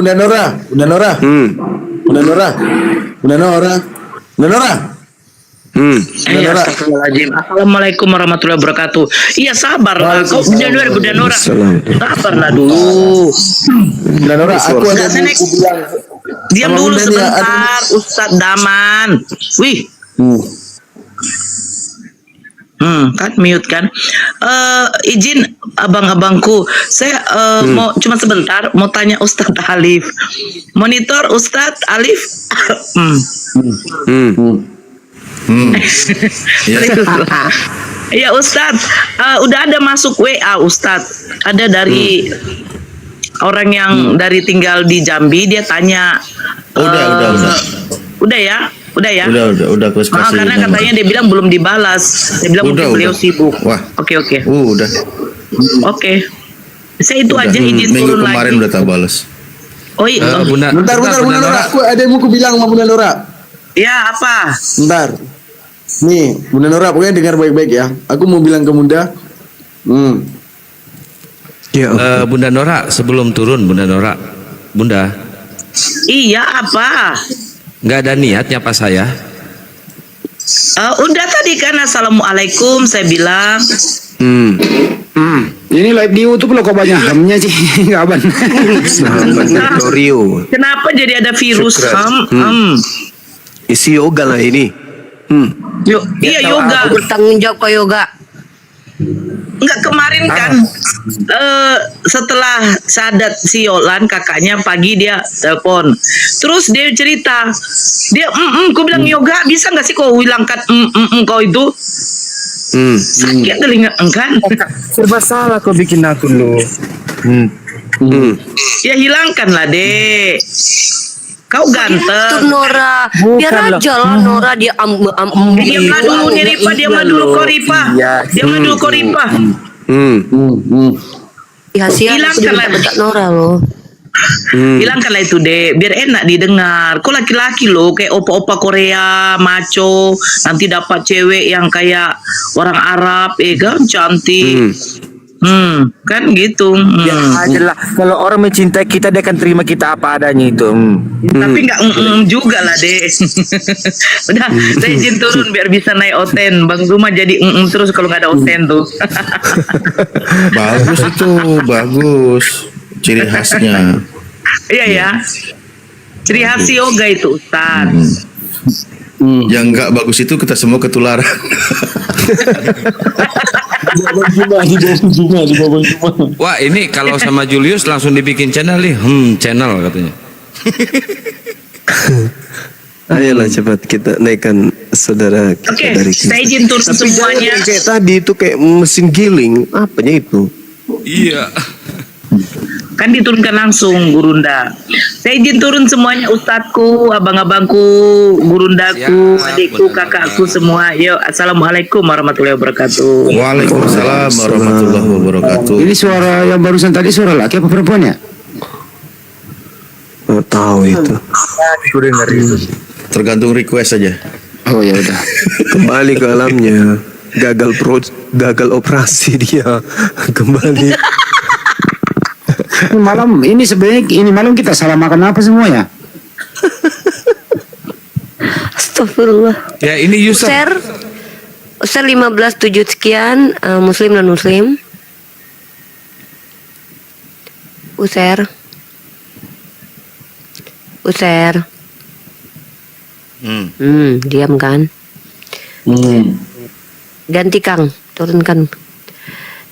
Astagfirullahaladzim. Assalamualaikum warahmatullahi wabarakatuh. Iya sabar lah. Kau Bunda Nora. Sabarlah dulu. Bunda Nora, aku ada buku bilang. Diam dulu sebentar, Ustadz Daman. Wih. Kan mute kan. Izin abang-abangku, saya mau cuma sebentar mau tanya Ustadz Alif. Monitor Ustadz Alif. Ya Ustadz, udah ada masuk WA Ustadz. Ada dari orang yang dari tinggal di Jambi, dia tanya. Udah ya. Udah aku kasih. Karena katanya dia bilang belum dibalas. Dia bilang mungkin beliau sibuk. Wah. Oke. Udah. Oke. Saya itu aja izin minggu turun kemarin lagi. udah tak balas. Oh iya. Bentar Bunda Nora. Aku ada yang mau bilang sama Bunda Nora. Ya apa? Bentar. Nih, Bunda Nora, pokoknya dengar baik-baik ya. Aku mau bilang ke Bunda. Bunda Nora, sebelum turun Bunda Nora. Bunda. Iya apa? Nggak ada niatnya pas saya. Udah tadi kan assalamualaikum saya bilang. Ini live di YouTube loh kok banyak hamnya sih. Kapan? Kenapa jadi ada virus Isi yoga lah ini. Iya yoga. Bertanggung jawab ke yoga. Enggak kemarin kan setelah sadat si Yolan kakaknya pagi dia telepon. Terus dia cerita. Dia aku bilang yoga bisa nggak sih kau hilangkan kau itu? Sakit telinga kan? Serba salah kau bikin aku lo. Ya hilangkan lah dek. Kau ganteng. Itu Nora. Biar aja lah Nora dia Diam lah dulu nih Ripa, diam lah dulu kau Ripa. Diam lah dulu kau Ripa. Hilangkan lah Nora loh. Hilangkanlah itu deh, biar enak didengar. Kok laki-laki loh kayak opa-opa Korea maco, nanti dapat cewek yang kayak orang Arab, kan cantik. Kan gitu. Ya aja lah. Kalau orang mencintai kita dia akan terima kita apa adanya itu. Tapi nggak juga lah deh. Udah, saya izin turun biar bisa naik oten. Bang Zuma jadi terus kalau nggak ada oten tuh. Bagus itu, bagus. Ciri khasnya. Iya ya. Ciri khas yoga itu Ustaz. Yang nggak bagus itu kita semua ketularan. Wah ini kalau sama Julius langsung dibikin channel nih. Channel katanya. Ayolah cepat kita naikkan saudara kita Oke, dari saya izin turun Tapi semuanya. jangan kayak tadi itu kayak mesin giling. Apanya itu? Iya. Kan diturunkan langsung Gurunda. Saya izin turun semuanya ustadku, abang-abangku, gurundaku, adikku, kakakku semua. Yuk, assalamualaikum warahmatullahi wabarakatuh. Waalaikumsalam warahmatullahi wabarakatuh. Ini suara yang barusan tadi suara laki apa perempuan ya? Nggak tahu itu. Aku dengar itu. Tergantung request saja. Oh ya udah. Kembali ke alamnya. Gagal operasi dia. Kembali. Ini sebenarnya ini malam kita salah makan apa semua ya? Astagfirullah. Ya ini user. User 15.7 sekian, muslim dan muslim. User. Diam kan? Ganti Kang, turunkan.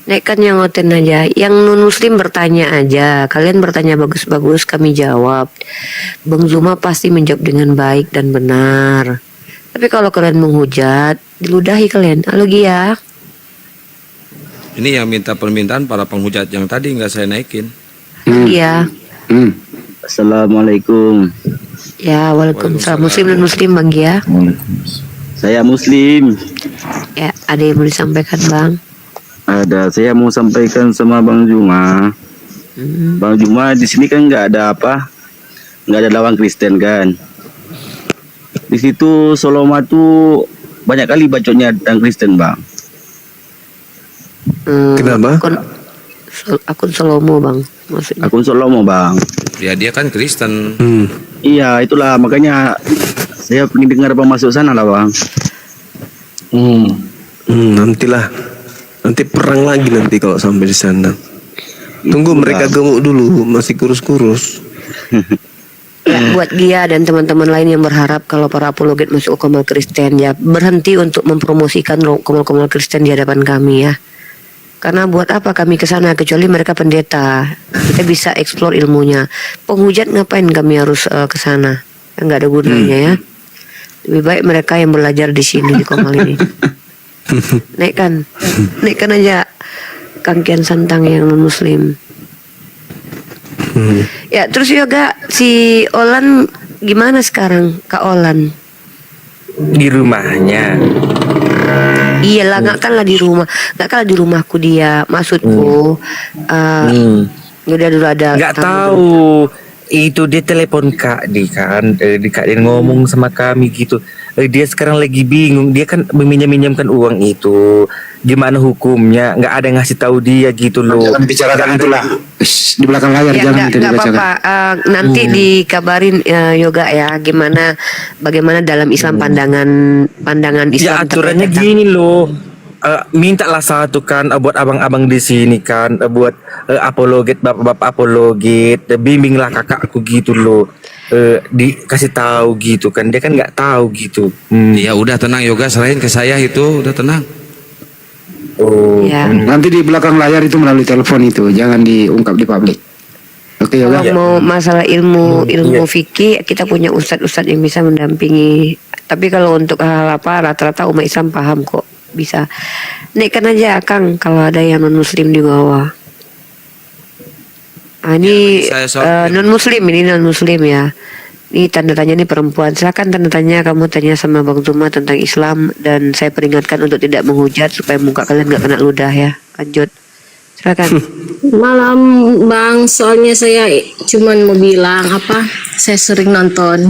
Naikkan yang oten aja. Yang non muslim bertanya aja. Kalian bertanya bagus-bagus, kami jawab. Bang Zuma pasti menjawab dengan baik dan benar. Tapi kalau kalian menghujat, diludahi kalian. Halo Gia. Ini yang minta permintaan para penghujat yang tadi nggak saya naikin. Gia. Assalamualaikum. Ya, waalaikumsalam. Muslim dan muslim Bang Gia. Saya muslim. Ya, ada yang mau disampaikan Bang? Ada, saya mau sampaikan sama Bang Juma. Bang Juma di sini kan nggak ada apa, nggak ada lawan Kristen kan. Di situ Soloma tuh banyak kali bacotnya tentang Kristen Bang. Kenapa? Akun Solomo Bang, maksudnya. Akun Solomo Bang. Ya dia kan Kristen. Iya itulah makanya saya pengen dengar Bang masuk sana lah Bang. Nantilah. Nanti perang lagi nanti kalau sampai di sana. Tunggu mereka gemuk dulu, masih kurus-kurus. Buat Gia dan teman-teman lain yang berharap kalau para apologet masuk ke komunitas Kristen, ya berhenti untuk mempromosikan komunitas Kristen di hadapan kami ya. Karena buat apa kami ke sana kecuali mereka pendeta. Kita bisa eksplor ilmunya. Penghujat ngapain kami harus ke sana? Enggak ada gunanya ya. Lebih baik mereka yang belajar di sini di Komal ini. Naikkan aja Kangkian Santang yang non muslim. Ya terus juga si Olan gimana sekarang Kak Olan? Di rumahnya. Iyalah nggak kan lah di rumah, nggak kan lah di rumahku dia. Maksudku udah dulu ada. Nggak tahu. Itu dia telepon Kak Di kan, Kak Di ngomong sama kami gitu. dia sekarang lagi bingung. Dia kan meminjam-minjamkan uang itu. Gimana hukumnya? Nggak ada yang ngasih tahu dia gitu loh. Jangan bicarakan itulah. Di belakang layar Ya, jangan nggak apa-apa. Nanti dikabarin Yoga ya, bagaimana dalam Islam pandangan Islam. Ya aturannya gini loh. Mintalah satu kan buat abang-abang di sini kan, buat apologet, bapak-bapak apologet, bimbinglah kakakku gitu loh. Dikasih tahu gitu kan, dia kan nggak tahu gitu. Ya udah tenang Yoga, serahin ke saya itu, udah tenang. Oh. Ya. Nanti di belakang layar itu melalui telepon itu, jangan diungkap di publik. Oke Yoga. Kalau mau masalah ilmu fikih, kita punya ustadz-ustadz yang bisa mendampingi. Tapi kalau untuk hal apa, rata-rata umat Islam paham kok, bisa. Naikkan aja Kang kalau ada yang non Muslim di bawah. Ini non Muslim ya. Ini tanda tanya nih perempuan. Silakan tanda tanya, kamu tanya sama Bang Zuma tentang Islam, dan saya peringatkan untuk tidak menghujat supaya muka kalian nggak kena ludah ya. Lanjut. Silakan. Malam Bang, soalnya saya cuman mau bilang saya sering nonton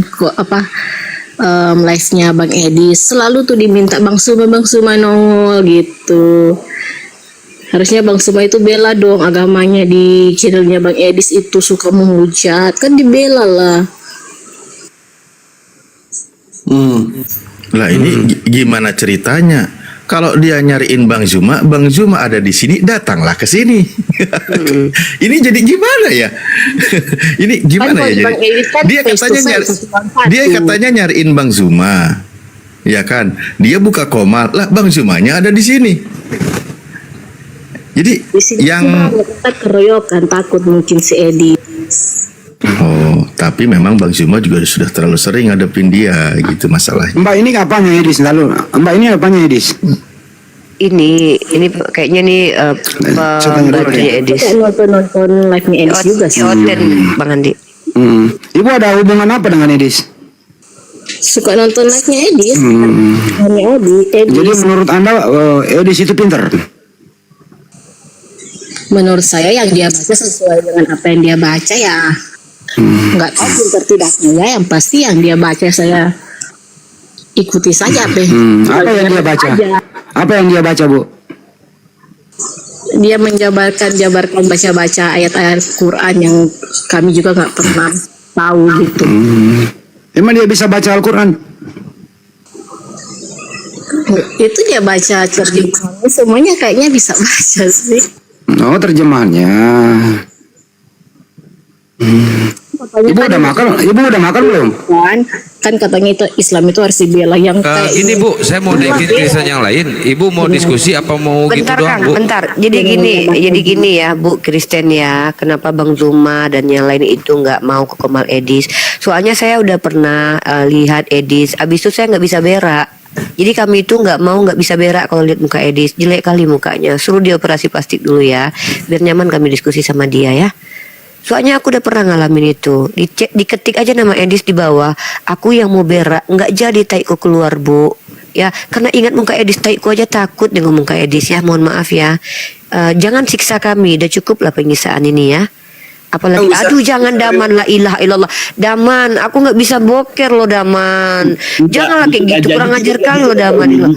live-nya Bang Edis, selalu tuh diminta Bang Suma nongol gitu. Harusnya Bang Suma itu bela dong agamanya. Di channelnya Bang Edis itu suka menghujat, kan dibela lah. Lah ini gimana ceritanya? Kalau dia nyariin Bang Zuma ada di sini, datanglah ke sini. Ini jadi gimana ya? Ini gimana ya jadi? Dia katanya nyariin Bang Zuma. Ya kan? Dia buka komal, lah Bang Zumanya ada di sini. Jadi yang kita keroyokan, takut mungkin si Edi. Oh, tapi memang Bang Zuma juga sudah terlalu sering ngadepin dia gitu masalahnya. Mbak ini apanya Edis lalu? Mbak ini apanya Edis? Ini kayaknya nih pembantunya Edis. Nonton live-nya Edis juga sih. Bang Andi. Ibu ada hubungan apa dengan Edis? Suka nonton live-nya Edis. Hanya Edis. Jadi menurut Anda Edis itu pintar? Menurut saya yang dia baca sesuai dengan apa yang dia baca ya. Nggak tahu pintar tidaknya ya, yang pasti yang dia baca saya ikuti saja Apa yang dia baca? Apa yang dia baca Bu? Dia menjabarkan baca ayat-ayat Quran yang kami juga nggak pernah tahu gitu. Emang dia bisa baca Al-Quran? Itu dia baca terjemahannya, semuanya kayaknya bisa baca sih. Oh, terjemahannya. Ibu udah makan belum? Kan katanya itu Islam itu harus dibela yang kayak ini Bu, saya mau naikin tulisan yang lain. Ibu mau diskusi apa mau Bentar, gitu doang Kang, Bu? bentar. Jadi gini ya Bu Kristen ya. Kenapa Bang Zuma dan yang lain itu nggak mau ke Komal Edis? Soalnya saya udah pernah lihat Edis. Abis itu saya nggak bisa berak. Jadi kami itu nggak bisa berak kalau lihat muka Edis. Jelek kali mukanya. Suruh dia operasi plastik dulu ya, biar nyaman kami diskusi sama dia ya. Soalnya aku udah pernah ngalamin itu. Diketik aja nama Edis di bawah. Aku yang mau berak, nggak jadi taiku keluar Bu. Ya, karena ingat muka Edis, taiku aja takut dengan muka Edis ya. Mohon maaf ya. Jangan siksa kami. Udah cukup lah penyiksaan ini ya. Apalagi, aduh jangan Daman, la ilaha illallah. Daman, aku nggak bisa boker loh Daman. Janganlah kayak gitu, kurang ajar kali loh Daman.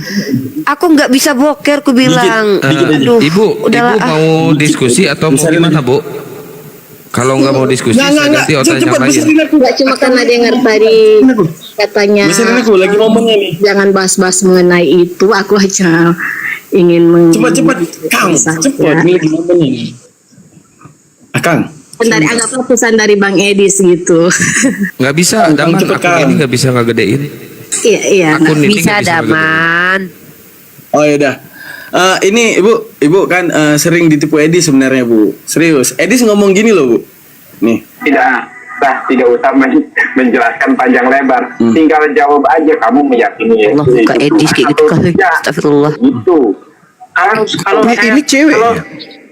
Aku nggak bisa boker, ku bilang. Aduh, Ibu mau diskusi atau mau gimana Bu? Kalau nggak mau diskusi, saya ganti otak yang lain. Nggak cuma karena dengar tadi katanya lagi ngomongnya nih. Jangan bahas-bahas mengenai itu, aku aja ingin cepat Kang, cepat ini lagi ngomongnya nih. Kang. Dari anggaplah pesan dari Bang Edis gitu. Nggak bisa, Daman. Akun ini nggak bisa ngegedein. Iya. Akun ini bisa Daman. Oh ya udah. Ini ibu kan sering ditipu Edis sebenarnya Bu. Serius. Edis ngomong gini loh Bu. Nih. Tidak usah menjelaskan panjang lebar. Tinggal jawab aja kamu meyakini Allah buka Edis kayak gitu kali. Astagfirullah. Itu. Kalau ini cewek.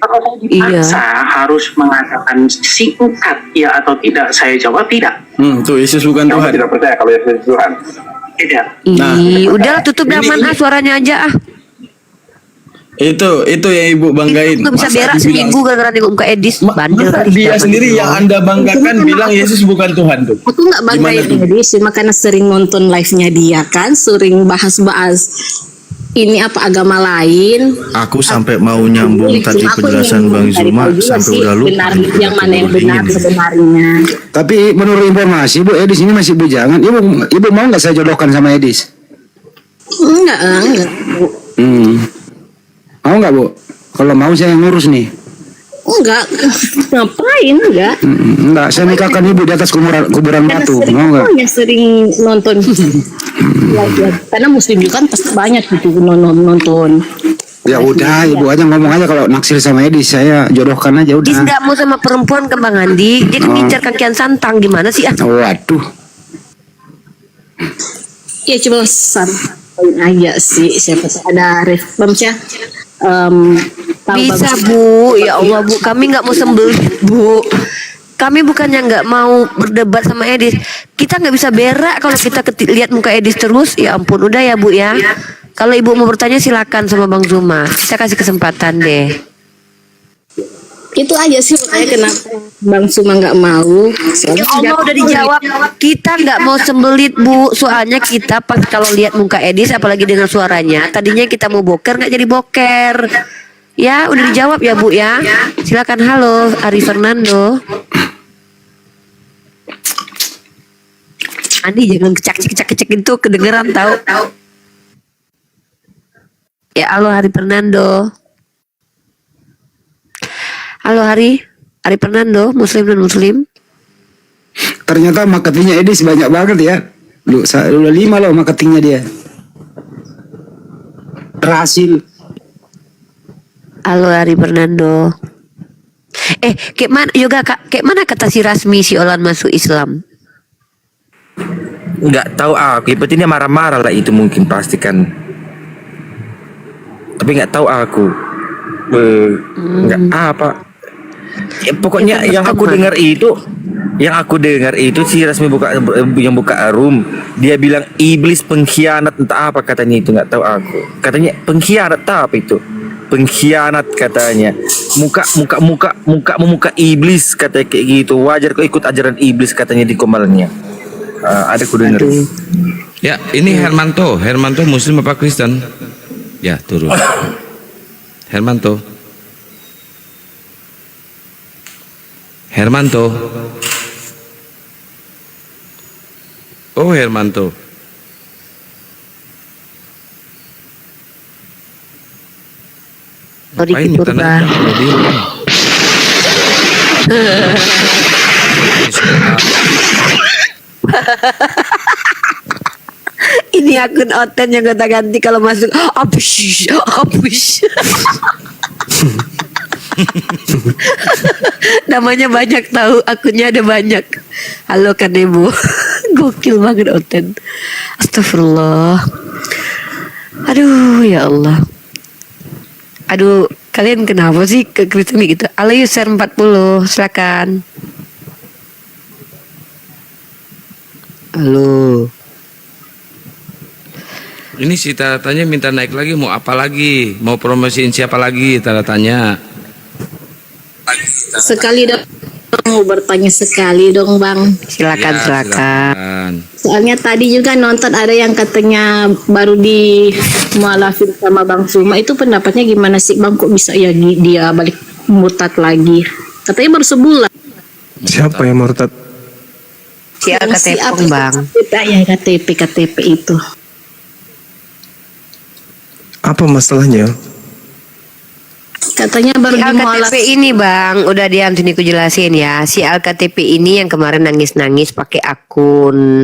Kalau saya dipaksa harus mengatakan singkat ya atau tidak, saya jawab tidak. Tuh Yesus bukan Tuhan. Tidak percaya kalau Yesus Tuhan. Tidak. Udah tutup Daman suaranya aja Itu yang ibu banggain. Nggak bisa Masa berak dibilang- seminggu gara-gara nengok muka Edis. Bandel Masa kali. dia Jangan sendiri gitu. yang anda banggakan bilang Yesus bukan Tuhan tuh. Aku nggak banggain Edis, makanya sering nonton live-nya dia kan, sering bahas-bahas ini apa agama lain. Aku sampai mau nyambung tadi penjelasan Bang Zuma sampai udah lupa. Benar yang mana yang benar sebenarnya. Tapi menurut informasi Bu Edis ini masih bujangan. Ibu mau nggak saya jodohkan sama Edis? Enggak. Mau nggak Bu? Kalau mau saya yang ngurus nih. Enggak. Ngapain enggak? Enggak, saya nikahkan ibu di atas kuburan batu. Mau nggak? Yang sering nonton live. Karena muslim juga kan pasti banyak gitu nonton. Ya udah, ibu aja ngomong aja kalau naksir sama Edis saya jodohkan aja Edis udah. nggak mau sama perempuan ke Bang Andi. Dia kan ngincar kakian santang. Gimana sih? Waduh. Ya cuma sampaikan aja sih. Siapa tahu ada respons ya. Bisa Bu, ya Allah Bu, kami nggak mau sembelih Bu. Kami bukannya nggak mau berdebat sama Edis, kita nggak bisa berak kalau kita lihat muka Edis terus. Ya ampun, udah ya Bu ya. Kalau ibu mau bertanya silakan sama Bang Zuma, saya kasih kesempatan deh. Itu aja sih makanya kenapa Bang Zuma nggak mau. Ya Allah udah dijawab. Kita nggak mau sembelit Bu, soalnya kita pas kalau lihat muka Edis, apalagi dengan suaranya, tadinya kita mau boker nggak jadi boker. Ya udah dijawab ya Bu ya. Silakan. Halo Ari Fernando. Andi jangan kecak itu kedengeran tahu. Ya halo Ari Fernando. Halo Ari Fernando, Muslim dan Muslim. Ternyata marketingnya Edis banyak banget ya. Udah 5 loh marketingnya dia. Berhasil. Halo Ari Fernando. Kayak mana kata si Rasmi si Olan masuk Islam? Nggak tahu aku. Yang penting dia marah-marah lah itu mungkin pasti kan. Tapi nggak tahu aku. Nggak apa. Ya, pokoknya yang aku dengar itu si Rasmi yang buka room, dia bilang iblis pengkhianat entah apa katanya itu, nggak tahu aku. Katanya pengkhianat apa itu? Pengkhianat katanya. Muka iblis katanya kayak gitu. Wajar kok ikut ajaran iblis katanya di komalnya. Ada ku dengar. Ya, ini Hermanto Muslim apa Kristen? Ya, turun. Hermanto. Oh, Hermanto. Ngapain nih tanah kalau dia? Ini akun Oten yang gonta ganti kalau masuk. Apush. Namanya banyak tahu, akunnya ada banyak. Halo kan Ibu. Gokil banget Oten. Astagfirullah. Aduh ya Allah. Aduh, kalian kenapa sih ke Kristen gitu? Halo user 40, silakan. Halo. Ini si tanda tanya minta naik lagi, mau apa lagi? Mau promosiin siapa lagi tanda tanya? Sekali dong, mau bertanya sekali dong Bang. Silakan. Soalnya tadi juga nonton ada yang katanya baru di mualafin sama Bang Zuma, itu pendapatnya gimana sih Bang, kok bisa ya dia balik murtad lagi? Katanya baru sebulan. Siapa yang murtad? Si KTP Bang. Ya KTP itu. Apa masalahnya? Katanya baru si KTP ini Bang, udah diam sini ku jelasin ya. Si KTP ini yang kemarin nangis-nangis pakai akun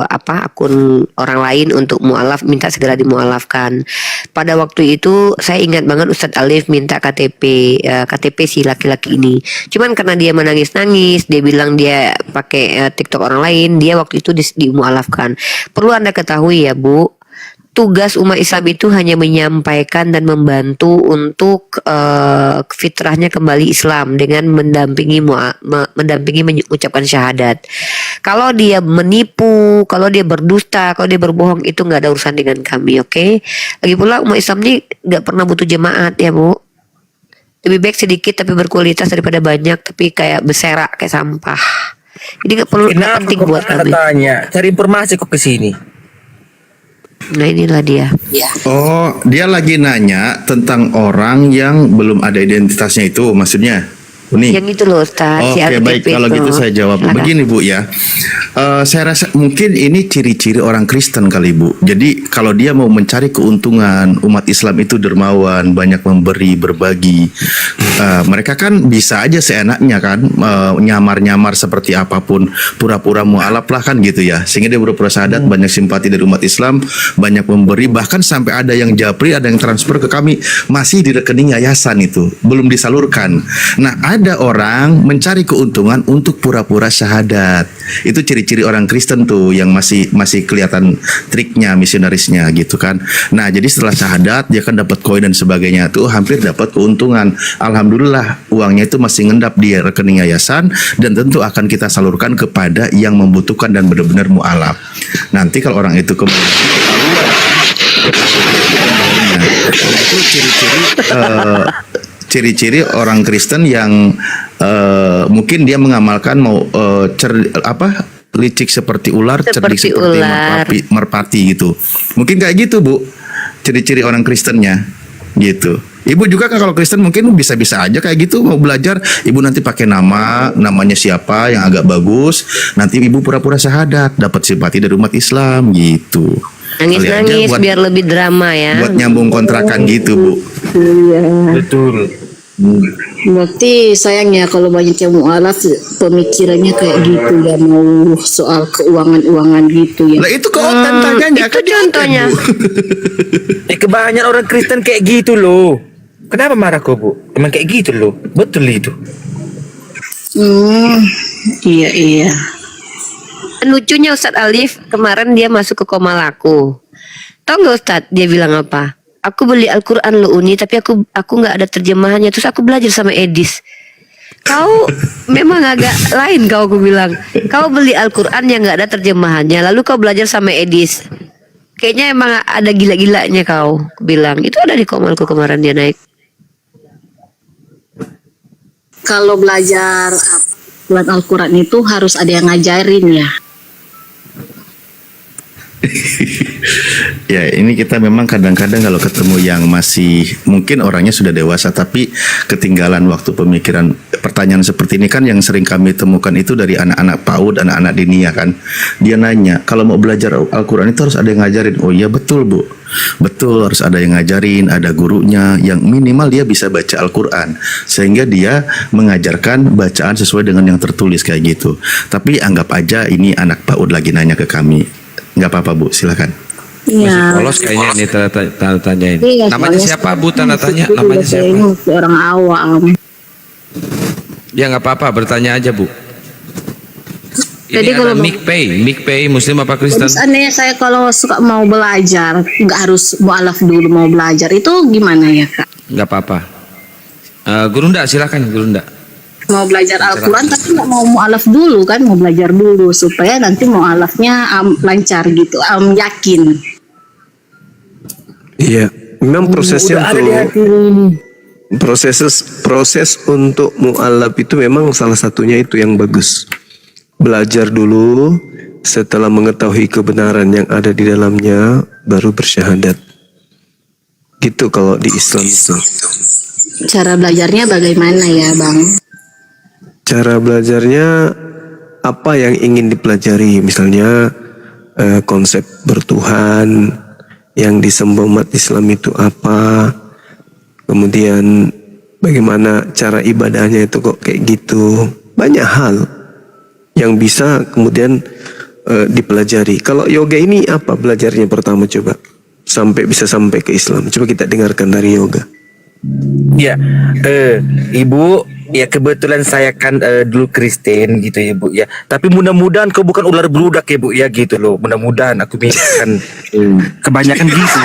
akun orang lain untuk mualaf, minta segera dimualafkan. Pada waktu itu saya ingat banget Ustadz Alif minta KTP si laki-laki ini. Cuman karena dia menangis-nangis, dia bilang dia pakai TikTok orang lain, dia waktu itu dimualafkan. Perlu Anda ketahui ya Bu, tugas umat Islam itu hanya menyampaikan dan membantu untuk fitrahnya kembali Islam dengan mendampingi mengucapkan syahadat. Kalau dia menipu, kalau dia berdusta, kalau dia berbohong, itu nggak ada urusan dengan kami, oke? Lagi pula umat Islam ini nggak pernah butuh jemaat ya Bu. Lebih baik sedikit tapi berkualitas daripada banyak tapi kayak beserak kayak sampah. Ini nggak perlu, nggak penting buat kami. Tanya, cari informasi kok ke sini. Nah inilah dia. Oh, dia lagi nanya tentang orang yang belum ada identitasnya itu, maksudnya. Nih. Yang itu loh Ustaz. Oke, baik, kalau gitu saya jawab. Begini Bu ya, saya rasa mungkin ini ciri-ciri orang Kristen kali Bu. Jadi kalau dia mau mencari keuntungan, umat Islam itu dermawan, banyak memberi, berbagi. Mereka kan bisa aja seenaknya kan, nyamar-nyamar seperti apapun, pura-pura mualaf lah kan gitu ya. Sehingga dia berpura syahadat, banyak simpati dari umat Islam, banyak memberi, bahkan sampai ada yang japri, ada yang transfer ke kami, masih di rekening yayasan itu, belum disalurkan. Nah, ada orang mencari keuntungan untuk pura-pura syahadat. Itu ciri-ciri orang Kristen tuh yang masih kelihatan triknya, misionarisnya gitu kan. Nah, jadi setelah syahadat dia kan dapat koin dan sebagainya tuh, hampir dapat keuntungan. Alhamdulillah uangnya itu masih ngendap di rekening yayasan dan tentu akan kita salurkan kepada yang membutuhkan dan benar-benar mualaf. Nanti kalau orang itu kembali itu ciri-ciri orang Kristen yang mungkin dia mengamalkan licik seperti ular, cerdik seperti merpati gitu. Mungkin kayak gitu Bu, ciri-ciri orang Kristennya gitu. Ibu juga kan kalau Kristen mungkin bisa-bisa aja kayak gitu, mau belajar, ibu nanti pakai namanya siapa yang agak bagus, nanti ibu pura-pura syahadat, dapat simpati dari umat Islam gitu. Nangis-nangis biar lebih drama ya. Buat nyambung kontrakan gitu Bu. Iya. Betul. Berarti sayangnya kalau banyak yang mualaf pemikirannya kayak gitu ya, mau soal keuangan-uangan gitu ya. Lah itu keotan tanyanya. Itu contohnya. Kebanyakan orang Kristen kayak gitu loh. Kenapa marah kok Bu? Emang kayak gitu loh. Betul itu. Iya. Lucunya Ustadz Alif kemarin dia masuk ke Komalaku. Tahu nggak Ustadz dia bilang apa? Aku beli Al-Quran lo Uni, tapi aku nggak ada terjemahannya. Terus aku belajar sama Edis. Kau memang agak lain kau, aku bilang. Kau beli Al-Quran yang nggak ada terjemahannya, lalu kau belajar sama Edis. Kayaknya emang ada gila-gilanya kau, aku bilang. Itu ada di Komalku kemarin dia naik. Kalau belajar Al-Quran itu harus ada yang ngajarin ya. Ya ini kita memang kadang-kadang kalau ketemu yang masih mungkin orangnya sudah dewasa tapi ketinggalan waktu pemikiran, pertanyaan seperti ini kan yang sering kami temukan itu dari anak-anak PAUD, anak-anak dinia kan. Dia nanya kalau mau belajar Al-Quran itu harus ada yang ngajarin. Oh iya betul Bu, betul harus ada yang ngajarin, ada gurunya yang minimal dia bisa baca Al-Quran sehingga dia mengajarkan bacaan sesuai dengan yang tertulis kayak gitu. Tapi anggap aja ini anak PAUD lagi nanya ke kami. Nggak apa-apa Bu, silakan. Masih polos kayaknya ini tanda tanya ini. Iya, Namanya siapa Bu, tanda tanya? Namanya siapa? Ini orang awam. Ya nggak apa-apa, bertanya aja Bu. Jadi Ini kalau ada Mick Pay, Muslim apa Kristen? Seandainya saya kalau suka mau belajar, nggak harus mualaf dulu mau belajar, itu gimana ya Kak? Nggak apa-apa. Gurunda silakan Gurunda. Mau belajar Al-Quran tapi nggak mau mualaf dulu kan, mau belajar dulu supaya nanti mualafnya lancar gitu, yakin. Iya, memang prosesnya proses untuk mualaf itu memang salah satunya itu yang bagus. Belajar dulu, setelah mengetahui kebenaran yang ada di dalamnya, baru bersyahadat. Gitu kalau di Islam itu. Cara belajarnya bagaimana ya Bang? Cara belajarnya apa yang ingin dipelajari, misalnya konsep bertuhan yang disembah umat Islam itu apa, kemudian bagaimana cara ibadahnya itu kok kayak gitu, banyak hal yang bisa kemudian dipelajari. Kalau yoga ini apa belajarnya pertama coba sampai bisa sampai ke Islam, coba kita dengarkan dari yoga. Ya, Ibu, ya kebetulan saya kan dulu Kristen gitu ya Bu ya. Tapi mudah-mudahan kau bukan ular beludak ya Bu ya gitu loh. Mudah-mudahan aku kan kebanyakan gitu.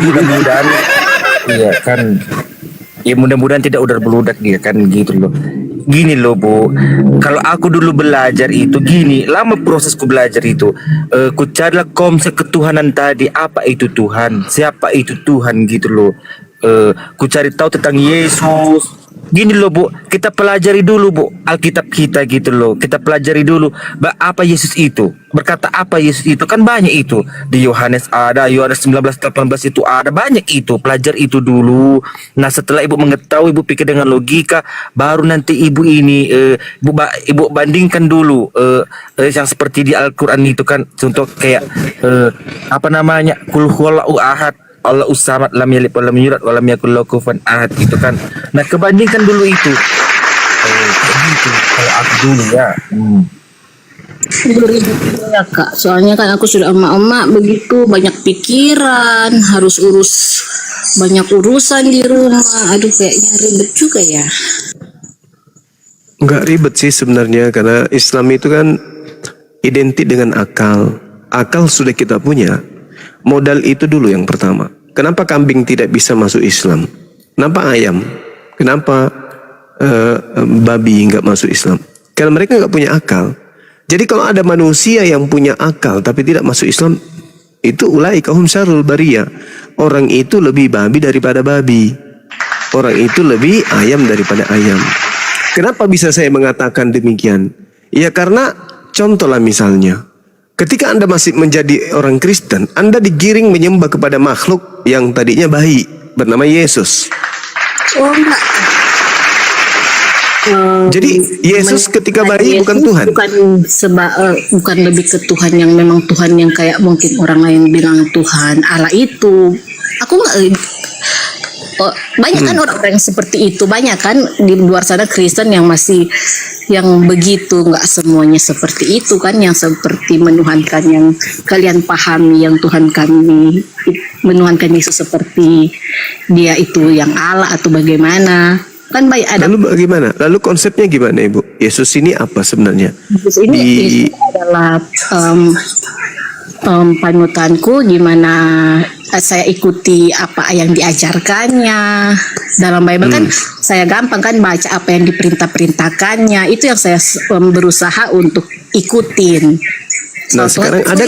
Mudah-mudahan iya kan. Ya mudah-mudahan tidak ular beludak dia kan gitu loh. Gini loh Bu, kalau aku dulu belajar itu gini, lama prosesku belajar itu. Ku carilah konsep ketuhanan tadi, apa itu Tuhan, siapa itu Tuhan gitu loh. Ku cari tahu tentang Yesus. Gini loh Bu, kita pelajari dulu Bu Alkitab kita gitu loh. Kita pelajari dulu apa Yesus itu, berkata apa Yesus itu, kan banyak itu. Di Yohanes ada, Yohanes 19:18 itu ada, banyak itu. Pelajar itu dulu. Nah setelah Ibu mengetahui, Ibu pikir dengan logika, baru nanti Ibu ini Ibu bandingkan dulu yang seperti di Al-Quran itu kan. Contoh kayak apa namanya, Qul huwallahu ahad, Allah usamat, lam yalid wa lam yulad wa lam yakul lahu kufuwan ahad itu kan. Nah kebandingkan dulu itu. Kayak gitu kalau aku dulu ya. Ya Kak, soalnya kan aku sudah emak-emak begitu, banyak pikiran, harus urus banyak urusan di rumah. Aduh kayaknya ribet juga ya. Enggak ribet sih sebenarnya, karena Islam itu kan identik dengan akal. Akal sudah kita punya. Modal itu dulu yang pertama. Kenapa kambing tidak bisa masuk Islam? Kenapa ayam? Kenapa babi nggak masuk Islam? Karena mereka nggak punya akal. Jadi kalau ada manusia yang punya akal tapi tidak masuk Islam, itu ulaika hum syarrul bariyah. Orang itu lebih babi daripada babi. Orang itu lebih ayam daripada ayam. Kenapa bisa saya mengatakan demikian? Ya karena contohlah misalnya, ketika Anda masih menjadi orang Kristen, Anda digiring menyembah kepada makhluk yang tadinya baik, bernama Yesus. Oh enggak. Jadi Yesus ketika bayi bukan Tuhan. Bukan lebih ke Tuhan yang memang Tuhan yang kayak mungkin orang lain bilang Tuhan Allah itu. Aku nggak. Banyak kan orang-orang yang seperti itu, banyak kan di luar sana Kristen yang masih yang begitu, nggak semuanya seperti itu kan, yang seperti menuhankan yang kalian pahami, yang Tuhan kami menuhankan Yesus seperti dia itu yang Allah atau bagaimana. Kan baik ada. Lalu bagaimana? Lalu konsepnya gimana Ibu? Yesus ini apa sebenarnya? Yesus ini Yesus adalah panutanku, gimana saya ikuti apa yang diajarkannya. Dalam Bible kan saya gampang kan baca apa yang diperintah-perintahkannya. Itu yang saya berusaha untuk ikutin. Nah sekarang ada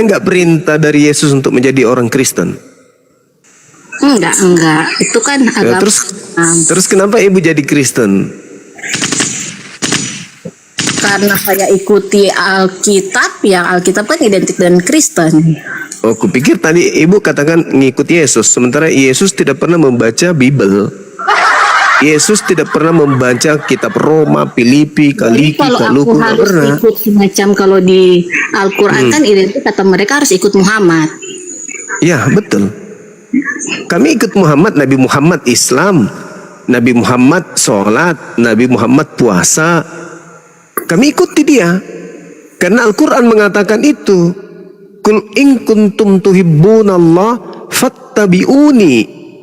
nggak perintah dari Yesus untuk menjadi orang Kristen? Enggak. Itu kan agama. Terus kenapa Ibu jadi Kristen? Karena saya ikuti Alkitab, yang Alkitab kan identik dengan Kristen. Oh, kupikir tadi Ibu katakan ngikuti Yesus, sementara Yesus tidak pernah membaca Bible. Yesus tidak pernah membaca kitab Roma, Filipi, Kaliki, Kaluku, nggak pernah. Ikut semacam kalau di Al-Quran kan identik kata mereka harus ikut Muhammad. Ya betul. Kami ikut Muhammad, Nabi Muhammad Islam, Nabi Muhammad sholat, Nabi Muhammad puasa. Kami ikuti dia karena Al-Quran mengatakan itu. Kul in kuntum tuhibbunallah fattabi'uni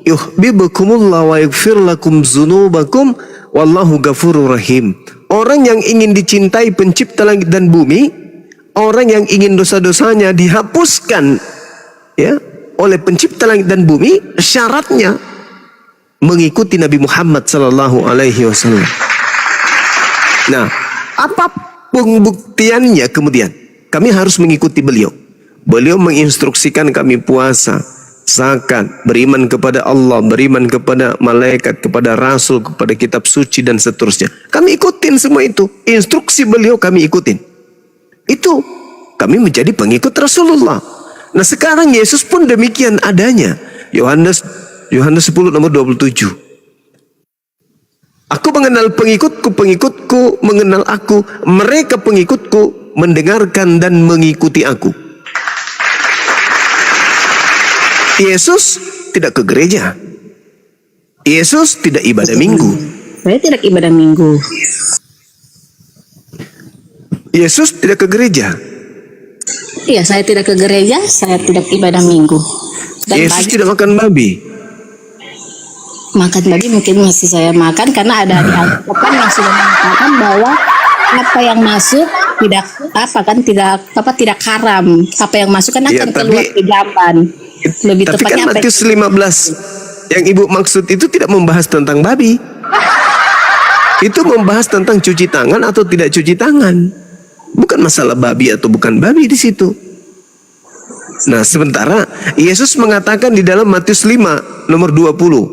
yuhibbukumullah wa yaghfir lakum dzunubakum wallahu ghafurur rahim. Orang yang ingin dicintai pencipta langit dan bumi, orang yang ingin dosa-dosanya dihapuskan ya oleh pencipta langit dan bumi, syaratnya mengikuti Nabi Muhammad sallallahu alaihi wasallam. Nah, apa pembuktiannya kemudian? Kami harus mengikuti beliau. Beliau menginstruksikan kami puasa, zakat, beriman kepada Allah, beriman kepada malaikat, kepada rasul, kepada kitab suci dan seterusnya. Kami ikutin semua itu. Instruksi beliau kami ikutin. Itu kami menjadi pengikut Rasulullah. Nah sekarang Yesus pun demikian adanya. Yohanes 10 nomor 27. Aku mengenal pengikutku mengenal aku. Mereka pengikutku mendengarkan dan mengikuti aku. Yesus tidak ke gereja. Yesus tidak ibadah minggu. Saya tidak ibadah minggu. Yesus tidak ke gereja. Iya, saya tidak ke gereja, saya tidak ibadah minggu. Dan Yesus banyak- tidak makan babi. Makan babi mungkin masih saya makan karena ada di Alkitab yang sudah mengatakan bahwa apa yang masuk tidak haram. Apa yang masuk kan Ya, akan tapi- keluar ke jamban. Lebih Tapi tepatnya kan apa Matius 15 yang ibu maksud itu tidak membahas tentang babi. Itu membahas tentang cuci tangan atau tidak cuci tangan. Bukan masalah babi atau bukan babi di situ. Nah, sementara Yesus mengatakan di dalam Matius 5 nomor 20,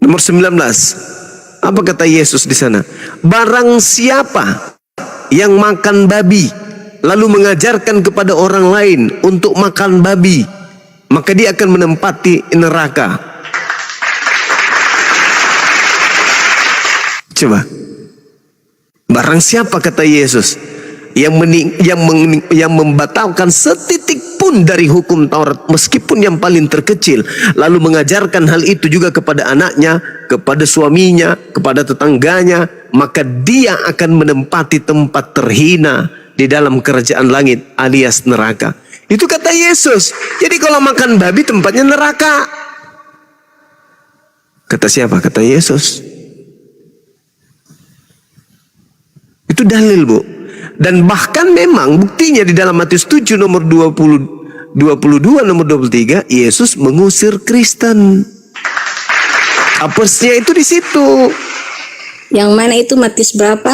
nomor 19. Apa kata Yesus di sana? Barang siapa yang makan babi lalu mengajarkan kepada orang lain untuk makan babi, maka dia akan menempati neraka. Coba. Barang siapa kata Yesus yang membatalkan setitik pun dari hukum Taurat, meskipun yang paling terkecil, lalu mengajarkan hal itu juga kepada anaknya, kepada suaminya, kepada tetangganya, maka dia akan menempati tempat terhina di dalam kerajaan langit alias neraka. Itu kata Yesus. Jadi kalau makan babi tempatnya neraka. Kata siapa? Kata Yesus. Itu dalil, Bu. Dan bahkan memang buktinya di dalam Matius 7 nomor 22 nomor 23, Yesus mengusir Kristen. Apesnya itu di situ. Yang mana itu Matius berapa?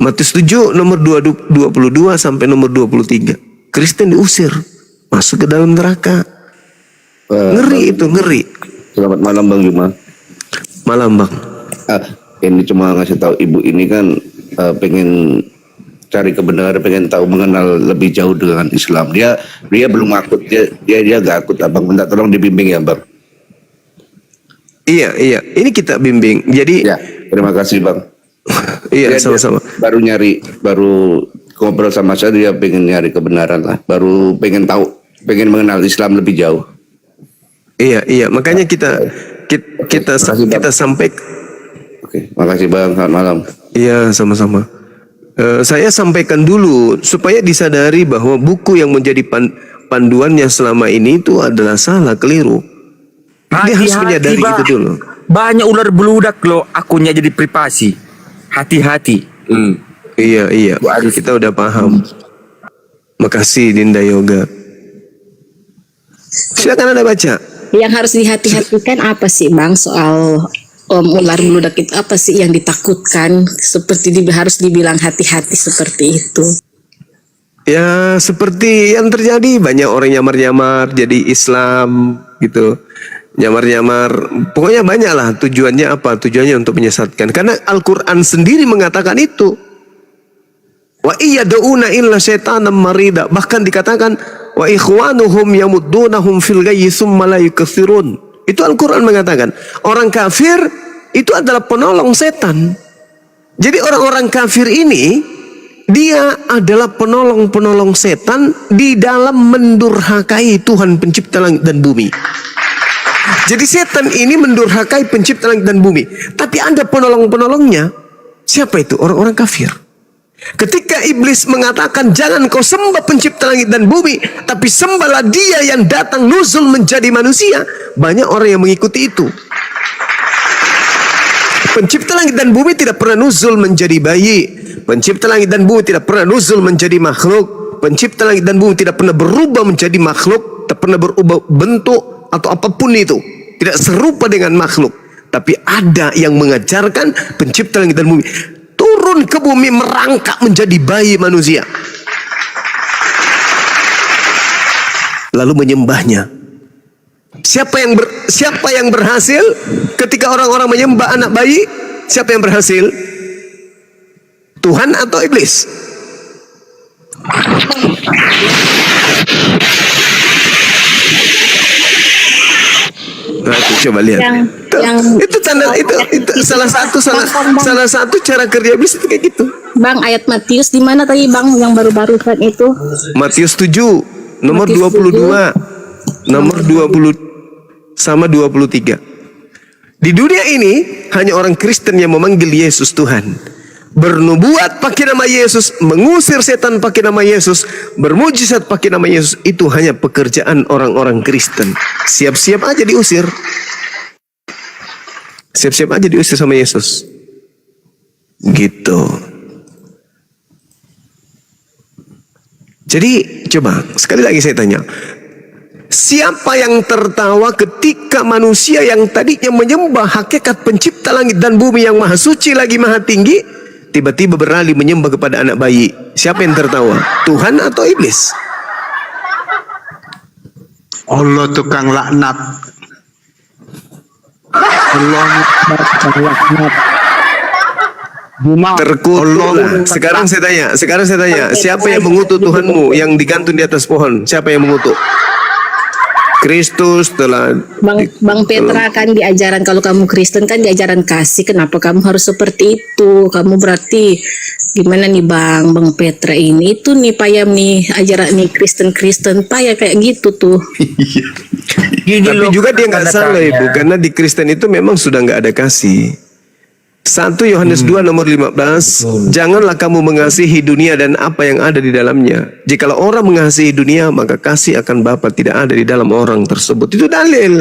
Matius 7 nomor 22 sampai nomor 23. Kristen diusir, masuk ke dalam neraka. Ngeri itu, ngeri. Selamat malam Bang Juma. Malam Bang. Ini cuma ngasih tahu ibu ini kan pengen cari kebenaran, pengen tahu mengenal lebih jauh dengan Islam. Dia belum akut, dia gak akut. Abang minta tolong dibimbing ya Bang. Iya. Ini kita bimbing. Jadi ya, terima kasih Bang. Iya, Dia sama-sama. Baru ngobrol sama saya, dia pengen nyari kebenaran lah. Baru pengen tahu, pengen mengenal Islam lebih jauh. Iya. Makanya kita sampai. Oke, makasih Bang. Selamat malam. Iya, sama-sama. Saya sampaikan dulu supaya disadari bahwa buku yang menjadi panduannya selama ini itu adalah salah, keliru. Dia harus menyadari Bang. itu dulu. Banyak ular beludak loh, akunnya jadi privasi. Hati-hati. Iya. Kita udah paham. Makasih Dinda Yoga. Silakan Anda baca. Yang harus dihati-hatikan apa sih Bang soal ular beludak itu, apa sih yang ditakutkan? Seperti harus dibilang hati-hati seperti itu. Ya seperti yang terjadi, banyak orang nyamar-nyamar jadi Islam gitu. Nyamar-nyamar, pokoknya banyak lah. Tujuannya apa? Tujuannya untuk menyesatkan. Karena Al-Quran sendiri mengatakan itu. Wa iyada'una illa syaitanam marida. Bahkan dikatakan wa ikhwanuhum yamuddunahum fil ghayyi tsumma la yukathirun. Itu Al-Quran mengatakan orang kafir itu adalah penolong setan. Jadi orang-orang kafir ini dia adalah penolong-penolong setan di dalam mendurhakai Tuhan pencipta langit dan bumi. Jadi setan ini mendurhakai pencipta langit dan bumi. Tapi ada penolong-penolongnya. Siapa itu? Orang-orang kafir. Ketika iblis mengatakan jangan kau sembah pencipta langit dan bumi, tapi sembahlah dia yang datang nuzul menjadi manusia, banyak orang yang mengikuti itu. Pencipta langit dan bumi tidak pernah nuzul menjadi bayi. Pencipta langit dan bumi tidak pernah nuzul menjadi makhluk. Pencipta langit dan bumi tidak pernah berubah menjadi makhluk, tak pernah berubah bentuk atau apapun itu, tidak serupa dengan makhluk. Tapi ada yang mengajarkan pencipta langit dan bumi turun ke bumi merangkak menjadi bayi manusia, lalu menyembahnya. Siapa yang berhasil ketika orang-orang menyembah anak bayi? Siapa yang berhasil? Tuhan atau iblis? Nah, itu coba lihat. Itu tanda itu salah satu cara kerja iblis itu kayak gitu. Bang, ayat Matius di mana tadi Bang yang baru-barusan itu? Matius 7 nomor Matius 22 nomor 20 sama 23. Di dunia ini hanya orang Kristen yang memanggil Yesus Tuhan. bernubuat pakai nama Yesus, mengusir setan pakai nama Yesus, bermujizat pakai nama Yesus, itu hanya pekerjaan orang-orang Kristen. Siap-siap aja diusir. Siap-siap aja diusir sama Yesus. Gitu. Jadi coba sekali lagi saya tanya, siapa yang tertawa ketika manusia yang tadinya menyembah hakikat pencipta langit dan bumi yang maha suci lagi maha tinggi, tiba-tiba beralih menyembah kepada anak bayi? Siapa yang tertawa? Tuhan atau iblis? Allah tukang laknat. Allah tukang laknat. Terkutuklah. Sekarang saya tanya, siapa yang mengutuk Tuhanmu yang digantung di atas pohon? Siapa yang mengutuk? Kristus telah Bang Petra kan di ajaran, kalau kamu Kristen kan di ajaran kasih, kenapa kamu harus seperti itu? Kamu berarti gimana nih Bang Petra ini itu nih payam nih ajaran nih Kristen payah kayak gitu tuh. Tapi juga dia nggak salah Ibu, karena di Kristen itu memang sudah nggak ada kasih. 1 Yohanes 2 nomor 15, janganlah kamu mengasihi dunia dan apa yang ada di dalamnya. Jikalau orang mengasihi dunia, maka kasih akan Bapa tidak ada di dalam orang tersebut. Itu dalil.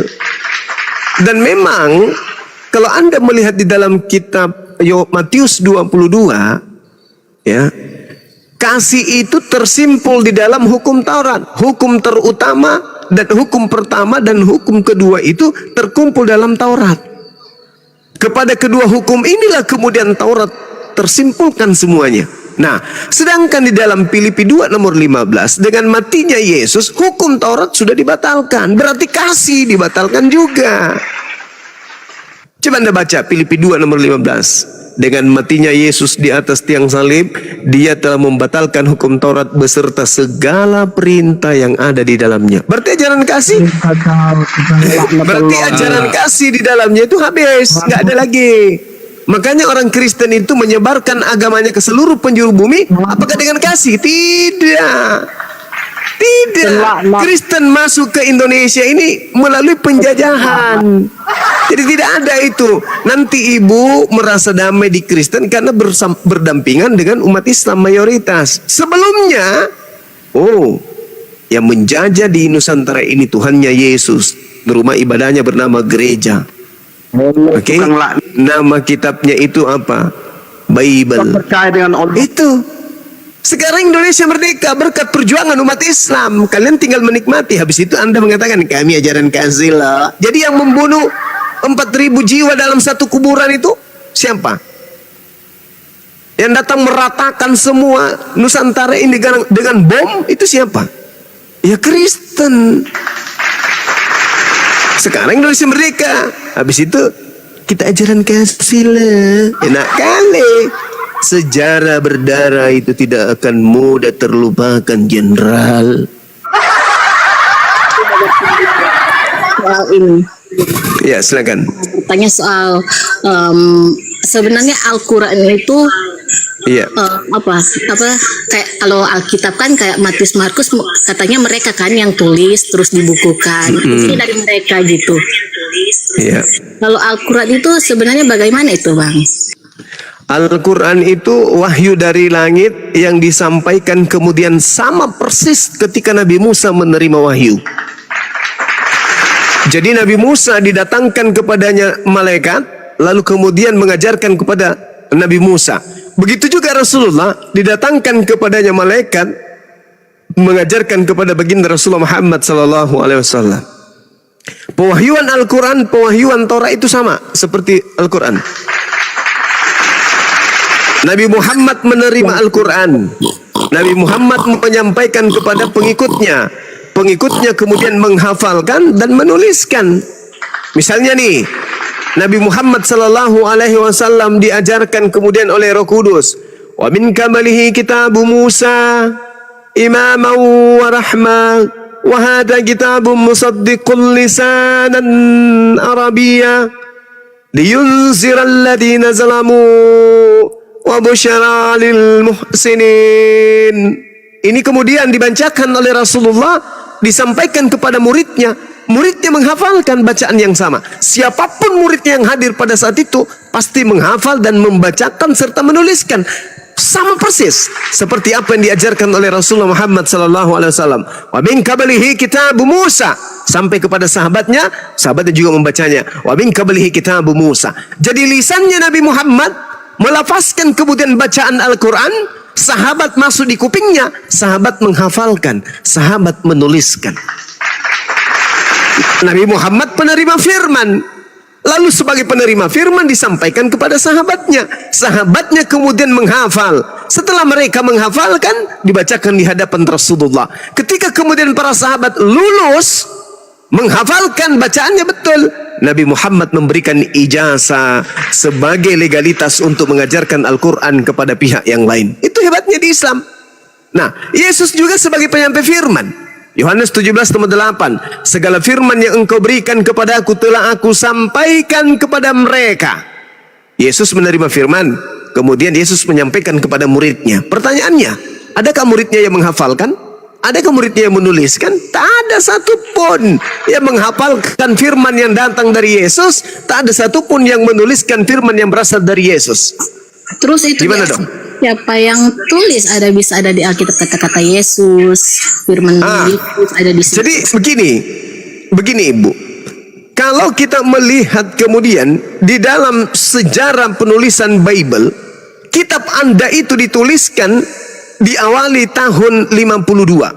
Dan memang kalau Anda melihat di dalam kitab Matius 22, ya, kasih itu tersimpul di dalam hukum Taurat. Hukum terutama dan hukum pertama dan hukum kedua itu terkumpul dalam Taurat. Kepada kedua hukum inilah kemudian Taurat tersimpulkan semuanya. Nah, sedangkan di dalam Filipi 2 nomor 15, dengan matinya Yesus, hukum Taurat sudah dibatalkan. Berarti kasih dibatalkan juga. Coba Anda baca Filipi 2 nomor 15. Dengan matinya Yesus di atas tiang salib, dia telah membatalkan hukum Taurat beserta segala perintah yang ada di dalamnya. Berarti ajaran kasih? Berarti ajaran kasih di dalamnya itu habis, nggak ada lagi. Makanya orang Kristen itu menyebarkan agamanya ke seluruh penjuru bumi. Apakah dengan kasih? Tidak. Tidak. Kristen masuk ke Indonesia ini melalui penjajahan. Jadi tidak ada itu. Nanti ibu merasa damai di Kristen karena berdampingan dengan umat Islam mayoritas. Sebelumnya, yang menjajah di Nusantara ini Tuhannya Yesus. Rumah ibadahnya bernama gereja. Oke. Nama kitabnya itu apa? Bible. Itu. Sekarang Indonesia merdeka berkat perjuangan umat Islam. Kalian tinggal menikmati. Habis itu Anda mengatakan kami ajaran kasih lah. Jadi yang membunuh 4.000 jiwa dalam satu kuburan itu siapa? Yang datang meratakan semua Nusantara ini dengan bom itu siapa? Ya Kristen. Sekarang Indonesia merdeka. Habis itu kita ajaran kasih lah. Enak kali. Sejarah berdarah itu tidak akan mudah terlupakan, Jenderal. Soal ini. Ya, silakan. Tanya soal sebenarnya Al-Quran itu apa kayak kalau Alkitab kan kayak Matius Markus katanya mereka kan yang tulis terus dibukukan. Ini dari mereka gitu. Iya. Kalau Al-Quran itu sebenarnya bagaimana itu, Bang? Al-Quran itu wahyu dari langit yang disampaikan kemudian sama persis ketika Nabi Musa menerima wahyu. Jadi Nabi Musa didatangkan kepadanya malaikat, lalu kemudian mengajarkan kepada Nabi Musa. Begitu juga Rasulullah didatangkan kepadanya malaikat, mengajarkan kepada baginda Rasulullah Muhammad SAW. Pewahyuan Al-Quran, pewahyuan Torah itu sama seperti Al-Quran. Nabi Muhammad menerima Al-Quran. Nabi Muhammad menyampaikan kepada pengikutnya. Pengikutnya kemudian menghafalkan dan menuliskan. Misalnya nih, Nabi Muhammad SAW diajarkan kemudian oleh Roh Kudus. Wa min kamalihi kitabu Musa imaman wa rahmah. Wa hadha kitabun musaddiqul lisanan Arabiyya liyunzira alladhina zalamu wa busyara lil muhsinin. Ini kemudian dibacakan oleh Rasulullah, disampaikan kepada muridnya muridnya menghafalkan bacaan yang sama. Siapapun muridnya yang hadir pada saat itu pasti menghafal dan membacakan serta menuliskan. Sama persis seperti apa yang diajarkan oleh Rasulullah Muhammad SAW. Wa min qablihi kitabu Musa, sampai kepada sahabatnya juga membacanya. Wa min qablihi kitabu Musa. Jadi lisannya Nabi Muhammad melafazkan kemudian bacaan Al-Quran, sahabat masuk di kupingnya, sahabat menghafalkan, sahabat menuliskan. Nabi Muhammad penerima firman, lalu sebagai penerima firman disampaikan kepada sahabatnya, sahabatnya kemudian menghafal. Setelah mereka menghafalkan, dibacakan di hadapan Rasulullah. Ketika kemudian para sahabat lulus menghafalkan bacaannya betul, Nabi Muhammad memberikan ijazah sebagai legalitas untuk mengajarkan Al-Quran kepada pihak yang lain. Itu hebatnya di Islam. Nah, Yesus juga sebagai penyampai firman. Yohanes 17:8, segala firman yang engkau berikan kepada aku telah aku sampaikan kepada mereka. Yesus menerima firman, kemudian Yesus menyampaikan kepada muridnya. Pertanyaannya, adakah muridnya yang menghafalkan? Adakah muridnya yang menuliskan? Tak ada satupun yang menghafalkan firman yang datang dari Yesus. Tak ada satupun yang menuliskan firman yang berasal dari Yesus. Terus itu gimana dong? Siapa yang tulis? Bisa ada di Alkitab kata-kata Yesus, firman Yesus ada di situ. Jadi begini Ibu. Kalau kita melihat kemudian di dalam sejarah penulisan Bible, kitab Anda itu dituliskan diawali tahun 52.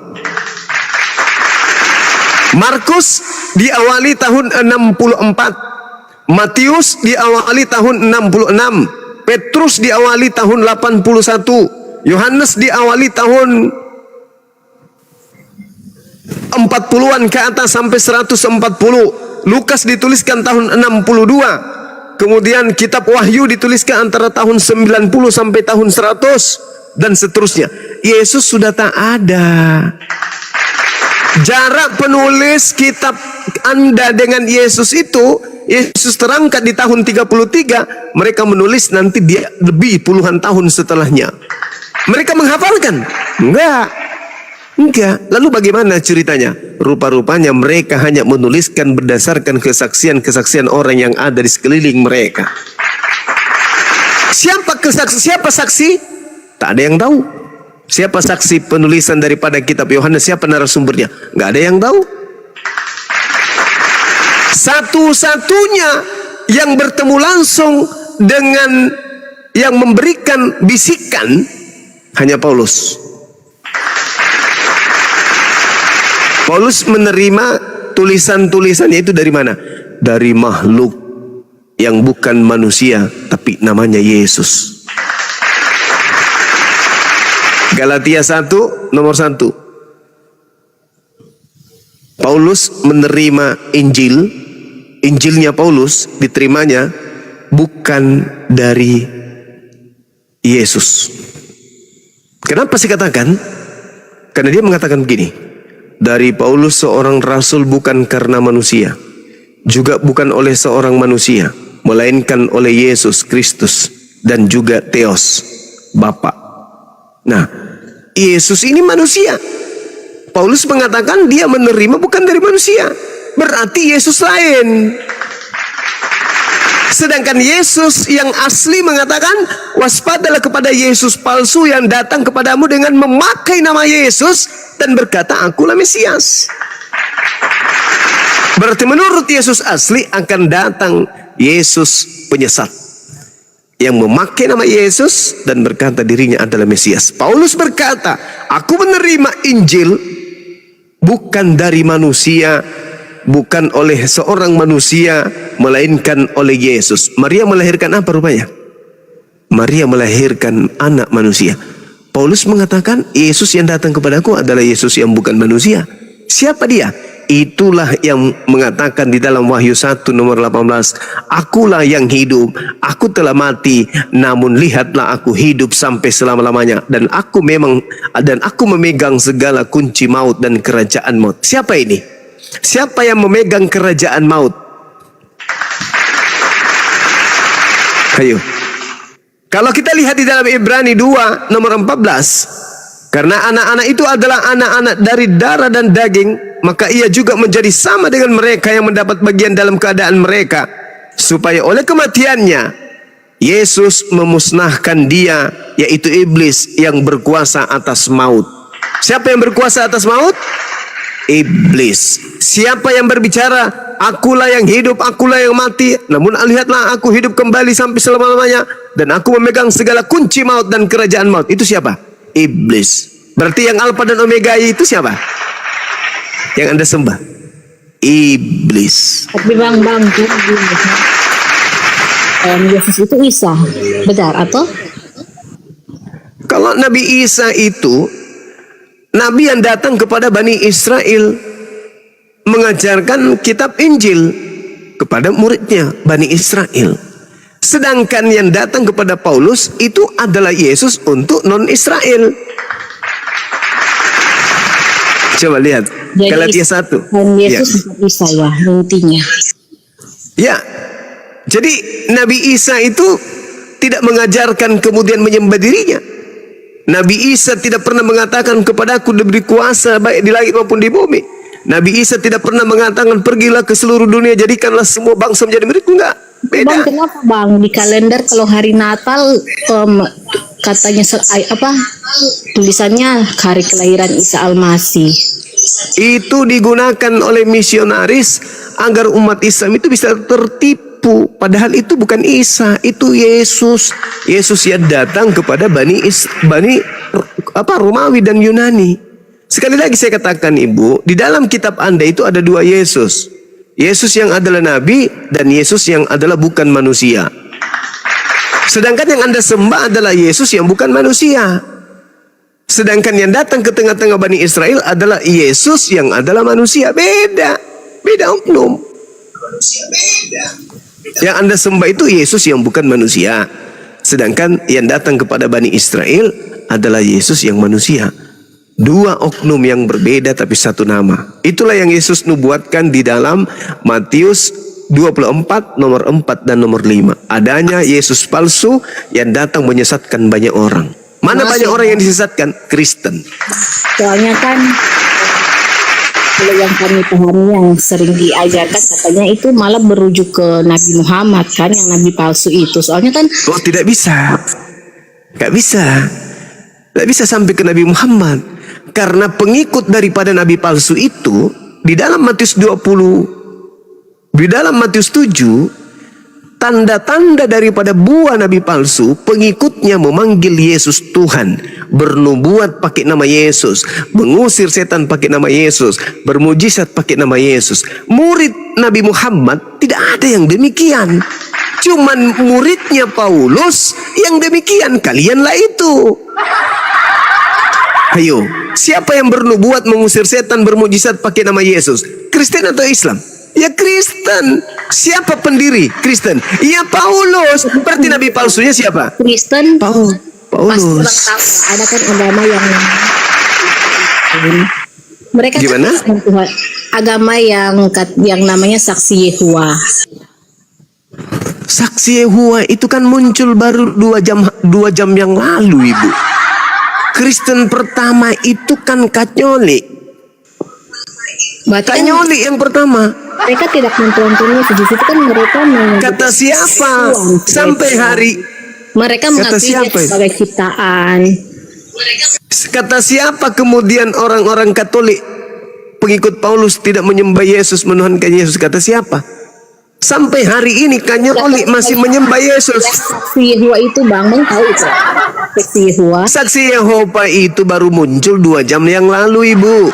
Markus diawali tahun 64. Matius diawali tahun 66. Petrus diawali tahun 81. Yohanes diawali tahun 40-an ke atas sampai 140. Lukas dituliskan tahun 62. Kemudian kitab Wahyu dituliskan antara tahun 90 sampai tahun 100 dan seterusnya. Yesus sudah tak ada. Jarak penulis kitab Anda dengan Yesus itu, Yesus terangkat di tahun 33, mereka menulis nanti dia lebih puluhan tahun setelahnya. Mereka menghafalkan? Enggak. Lalu bagaimana ceritanya? Rupa-rupanya mereka hanya menuliskan berdasarkan kesaksian-kesaksian orang yang ada di sekeliling mereka. Siapa saksi? Tak ada yang tahu. Siapa saksi penulisan daripada kitab Yohanes? Siapa narasumbernya? Enggak ada yang tahu. Satu-satunya yang bertemu langsung dengan yang memberikan bisikan hanya Paulus. Paulus menerima tulisan-tulisannya itu dari mana? Dari makhluk yang bukan manusia, tapi namanya Yesus. Galatia 1 nomor 1. Paulus menerima Injilnya Paulus diterimanya bukan dari Yesus. Kenapa sih katakan? Karena dia mengatakan begini, dari Paulus seorang rasul bukan karena manusia, juga bukan oleh seorang manusia, melainkan oleh Yesus Kristus dan juga Theos, Bapa. Nah, Yesus ini manusia. Paulus mengatakan dia menerima bukan dari manusia. Berarti Yesus lain. Sedangkan Yesus yang asli mengatakan, waspadalah kepada Yesus palsu yang datang kepadamu dengan memakai nama Yesus dan berkata, akulah Mesias. Berarti menurut Yesus asli akan datang Yesus penyesat yang memakai nama Yesus dan berkata dirinya adalah Mesias. Paulus berkata, aku menerima Injil bukan dari manusia, bukan oleh seorang manusia, melainkan oleh Yesus. Maria melahirkan apa rupanya? Maria melahirkan anak manusia. Paulus mengatakan Yesus yang datang kepadaku adalah Yesus yang bukan manusia. Siapa dia? Itulah yang mengatakan di dalam Wahyu 1 nomor 18, akulah yang hidup, aku telah mati, namun lihatlah aku hidup sampai selama-lamanya, dan aku memegang segala kunci maut dan kerajaan maut. Siapa ini? Siapa yang memegang kerajaan maut? Ayo. Kalau kita lihat di dalam Ibrani 2 nomor 14, Karena anak-anak itu adalah anak-anak dari darah dan daging, maka ia juga menjadi sama dengan mereka yang mendapat bagian dalam keadaan mereka, supaya oleh kematiannya Yesus memusnahkan dia, yaitu iblis yang berkuasa atas maut. Siapa yang berkuasa atas maut? Iblis. Siapa yang berbicara, akulah yang hidup, akulah yang mati, namun lihatlah aku hidup kembali sampai selama-lamanya, dan aku memegang segala kunci maut dan kerajaan maut. Itu siapa? Iblis. Berarti yang Alfa dan Omega itu siapa? Yang Anda sembah? Iblis. Tapi bang, Yesus itu Isa, benar atau? Kalau Nabi Isa itu Nabi yang datang kepada Bani Israel, mengajarkan kitab Injil kepada muridnya Bani Israel. Sedangkan yang datang kepada Paulus itu adalah Yesus untuk non-Israel. Coba lihat Galatia 1. Yesus ya. Isa ya intinya. Ya. Jadi Nabi Isa itu tidak mengajarkan kemudian menyembah dirinya. Nabi Isa tidak pernah mengatakan kepadaku diberi kuasa baik di langit maupun di bumi. Nabi Isa tidak pernah mengatakan pergilah ke seluruh dunia, jadikanlah semua bangsa menjadi muridku. Enggak. Beda. Bang, kenapa bang di kalender kalau hari Natal katanya tulisannya hari kelahiran Isa Al-Masih? Itu digunakan oleh misionaris agar umat Islam itu bisa tertipu. Padahal itu bukan Isa, itu Yesus. Yesus yang datang kepada Romawi dan Yunani. Sekali lagi saya katakan Ibu, di dalam kitab Anda itu ada dua Yesus. Yesus yang adalah nabi dan Yesus yang adalah bukan manusia. Sedangkan yang Anda sembah adalah Yesus yang bukan manusia. Sedangkan yang datang ke tengah-tengah Bani Israel adalah Yesus yang adalah manusia. Beda oknum. Yang Anda sembah itu Yesus yang bukan manusia. Sedangkan yang datang kepada Bani Israel adalah Yesus yang manusia. Dua oknum yang berbeda tapi satu nama. Itulah yang Yesus nubuatkan di dalam Matius 24 nomor 4 dan nomor 5. Adanya Yesus palsu yang datang menyesatkan banyak orang. Mana banyak orang yang disesatkan? Kristen. Soalnya kan kalau yang kami pahami yang sering diajarkan katanya itu malah merujuk ke Nabi Muhammad kan, yang Nabi palsu itu. Soalnya kan tidak bisa. Gak bisa sampai ke Nabi Muhammad. Karena pengikut daripada Nabi palsu itu di dalam Matius 20, di dalam Matius 7, tanda-tanda daripada buah nabi palsu, pengikutnya memanggil Yesus Tuhan, bernubuat pakai nama Yesus, mengusir setan pakai nama Yesus, bermujizat pakai nama Yesus. Murid Nabi Muhammad tidak ada yang demikian. Cuman muridnya Paulus yang demikian. Kalianlah itu. Ayo, siapa yang bernubuat mengusir setan, bermujizat pakai nama Yesus? Kristen atau Islam? Ya Kristen. Siapa pendiri Kristen? Ya Paulus. Berarti nabi palsunya siapa? Kristen. Paulus. Ada kan agama yang mereka gimana? Agama yang namanya Saksi Yehova. Saksi Yehova itu kan muncul baru 2 jam yang lalu, Ibu. Kristen pertama itu kan Katolik. Katolik yang pertama. Mereka tidak mentuankannya sejujurnya kan mereka kata siapa sampai hari mereka mengakui sebagai ciptaan. Kata siapa kemudian orang-orang Katolik pengikut Paulus tidak menyembah Yesus, menuhankan Yesus? Kata siapa? Sampai hari ini Katolik masih menyembah Yesus. Saksi Yehova itu Bang tahu itu. Saksi Yehova. Saksi Yehova itu baru muncul 2 jam yang lalu, Ibu.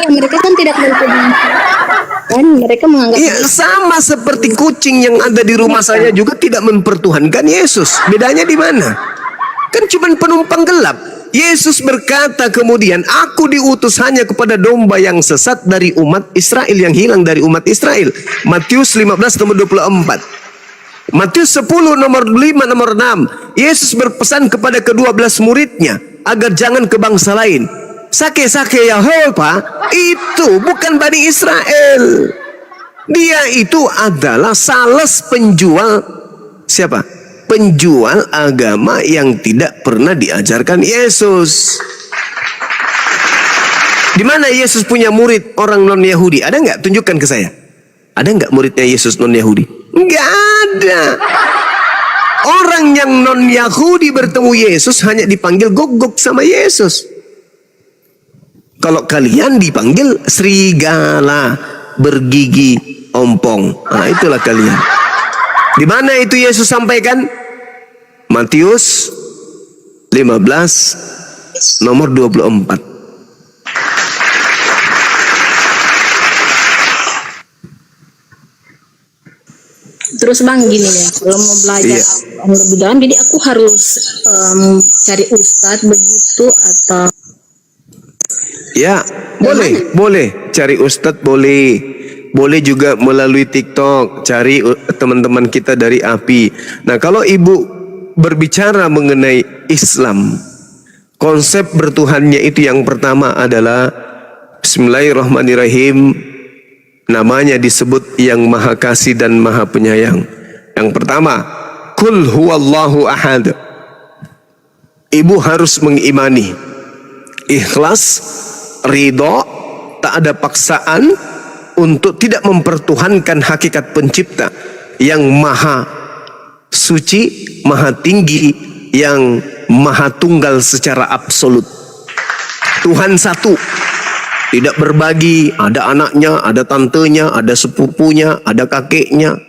Ya, mereka kan tidak mentuhankan. Kan mereka menganggap sama seperti kucing yang ada di rumah saya juga tidak mempertuhankan Yesus. Bedanya di mana? Kan cuma penumpang gelap. Yesus berkata kemudian, aku diutus hanya kepada domba yang sesat dari umat Israel, yang hilang dari umat Israel. Matius 15 nomor 24. Matius 10 nomor 5 nomor 6. Yesus berpesan kepada ke-12 muridnya agar jangan ke bangsa lain. Sake-sake Yehova itu bukan Bani Israel. Dia itu adalah sales penjual. Siapa? Penjual agama yang tidak pernah diajarkan Yesus. Di mana Yesus punya murid orang non-Yahudi? Ada nggak? Tunjukkan ke saya. Ada nggak muridnya Yesus non-Yahudi? Nggak ada. Orang yang non-Yahudi bertemu Yesus hanya dipanggil gogok sama Yesus. Kalau kalian dipanggil serigala bergigi ompong. Nah, itulah kalian. Di mana itu Yesus sampaikan? Matius 15 nomor 24. Terus Bang gini ya, kalau mau belajar lebih dalam, jadi aku harus cari ustadz begitu atau? Ya, boleh cari ustadz, boleh juga melalui TikTok, cari teman-teman kita dari API. Nah, kalau ibu berbicara mengenai Islam, konsep bertuhannya itu yang pertama adalah Bismillahirrahmanirrahim. Namanya disebut yang maha kasih dan maha penyayang. Yang pertama, Qul huwallahu ahad. Ibu harus mengimani, ikhlas, ridho, tak ada paksaan untuk tidak mempertuhankan hakikat pencipta yang maha suci, maha tinggi, yang maha tunggal secara absolut. Tuhan satu, tidak berbagi, ada anaknya, ada tantenya, ada sepupunya, ada kakeknya,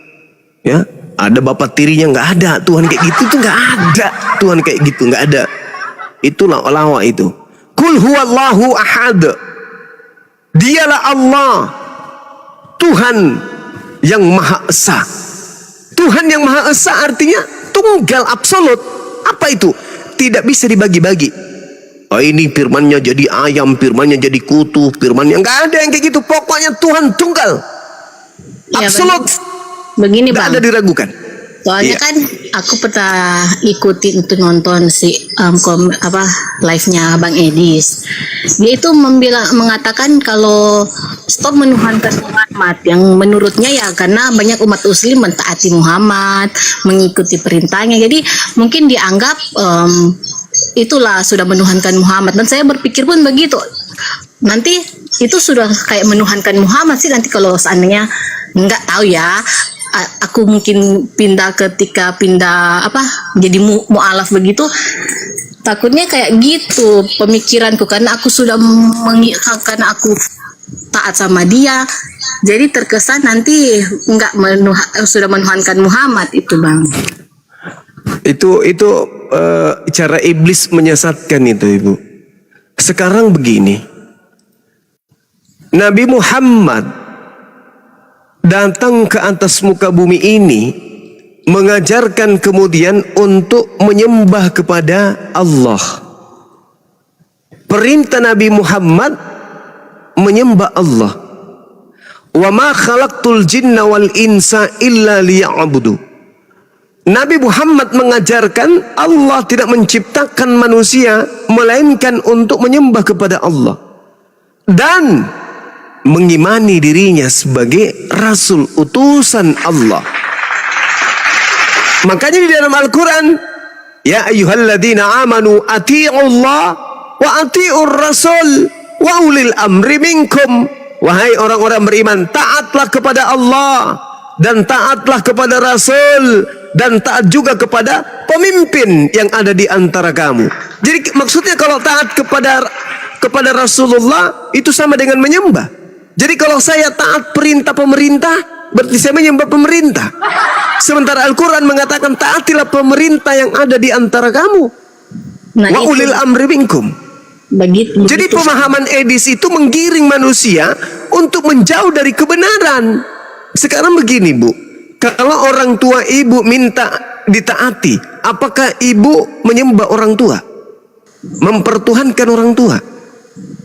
ya, ada bapak tirinya. Nggak ada Tuhan kayak gitu, tuh nggak ada Tuhan kayak gitu, nggak ada. Itulah lawa itu. Qul huwallahu ahad. Dialah Allah, Tuhan yang Maha Esa. Tuhan yang Maha Esa artinya tunggal absolut. Apa itu? Tidak bisa dibagi-bagi. Oh, ini firmannya jadi ayam, firmannya jadi kutu, firmannya nggak ada yang kayak gitu. Pokoknya Tuhan tunggal, absolut. Begini nggak Bang, ada diragukan. Soalnya kan aku pernah ikutin untuk nonton si live-nya Bang Edis. Dia itu mengatakan kalau stop menuhankan Muhammad, yang menurutnya ya karena banyak umat muslim mentaati Muhammad, mengikuti perintahnya. Jadi mungkin dianggap itulah sudah menuhankan Muhammad. Dan saya berpikir pun begitu. Nanti itu sudah kayak menuhankan Muhammad sih nanti kalau seandainya, nggak tahu ya. Aku mungkin ketika pindah jadi mu'alaf begitu, takutnya kayak gitu pemikiranku, karena aku sudah karena aku taat sama dia, jadi terkesan nanti nggak sudah menuhankan Muhammad itu Bang. Itu cara iblis menyesatkan itu, Ibu. Sekarang begini, Nabi Muhammad datang ke atas muka bumi ini mengajarkan kemudian untuk menyembah kepada Allah. Perintah Nabi Muhammad menyembah Allah. Wa ma khalaqtul jinna wal insa illa liya'budu. Nabi Muhammad mengajarkan Allah tidak menciptakan manusia melainkan untuk menyembah kepada Allah dan mengimani dirinya sebagai Rasul utusan Allah. Makanya di dalam Al-Quran, ya ayyuhalladzina amanu ati'ullah wa ati'ur rasul wa ulil amri minkum. Wahai orang-orang beriman, taatlah kepada Allah dan taatlah kepada Rasul dan taat juga kepada pemimpin yang ada di antara kamu. Jadi maksudnya kalau taat kepada Rasulullah itu sama dengan menyembah. Jadi kalau saya taat perintah pemerintah, berarti saya menyembah pemerintah. Sementara Al-Quran mengatakan taatilah pemerintah yang ada di antara kamu. Wa ulil amri minkum. Jadi pemahaman Edis itu menggiring manusia untuk menjauh dari kebenaran. Sekarang begini Bu, kalau orang tua ibu minta ditaati, apakah ibu menyembah orang tua? Mempertuhankan orang tua?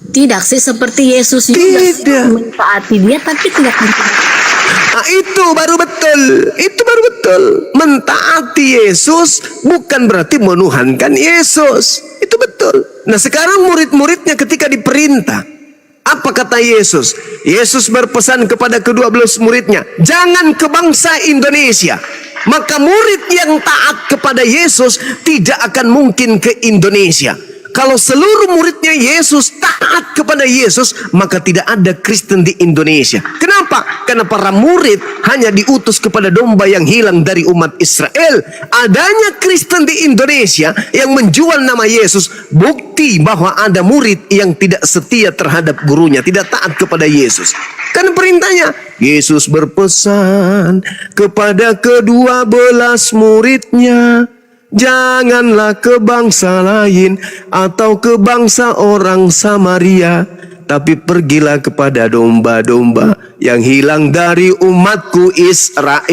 Tidak sih, seperti Yesus juga mentaati dia tapi tidak mentaati. Nah, itu baru betul. Itu baru betul. Mentaati Yesus bukan berarti menuhankan Yesus. Itu betul. Nah, sekarang murid-muridnya ketika diperintah, apa kata Yesus? Yesus berpesan kepada ke-12 muridnya, jangan ke bangsa Indonesia. Maka murid yang taat kepada Yesus tidak akan mungkin ke Indonesia. Kalau seluruh muridnya Yesus taat kepada Yesus, maka tidak ada Kristen di Indonesia. Kenapa? Karena para murid hanya diutus kepada domba yang hilang dari umat Israel. Adanya Kristen di Indonesia yang menjual nama Yesus, bukti bahwa ada murid yang tidak setia terhadap gurunya, tidak taat kepada Yesus. Kan perintahnya, Yesus berpesan kepada ke-12 muridnya, janganlah ke bangsa lain atau ke bangsa orang Samaria, tapi pergilah kepada domba-domba yang hilang dari umatku Israel.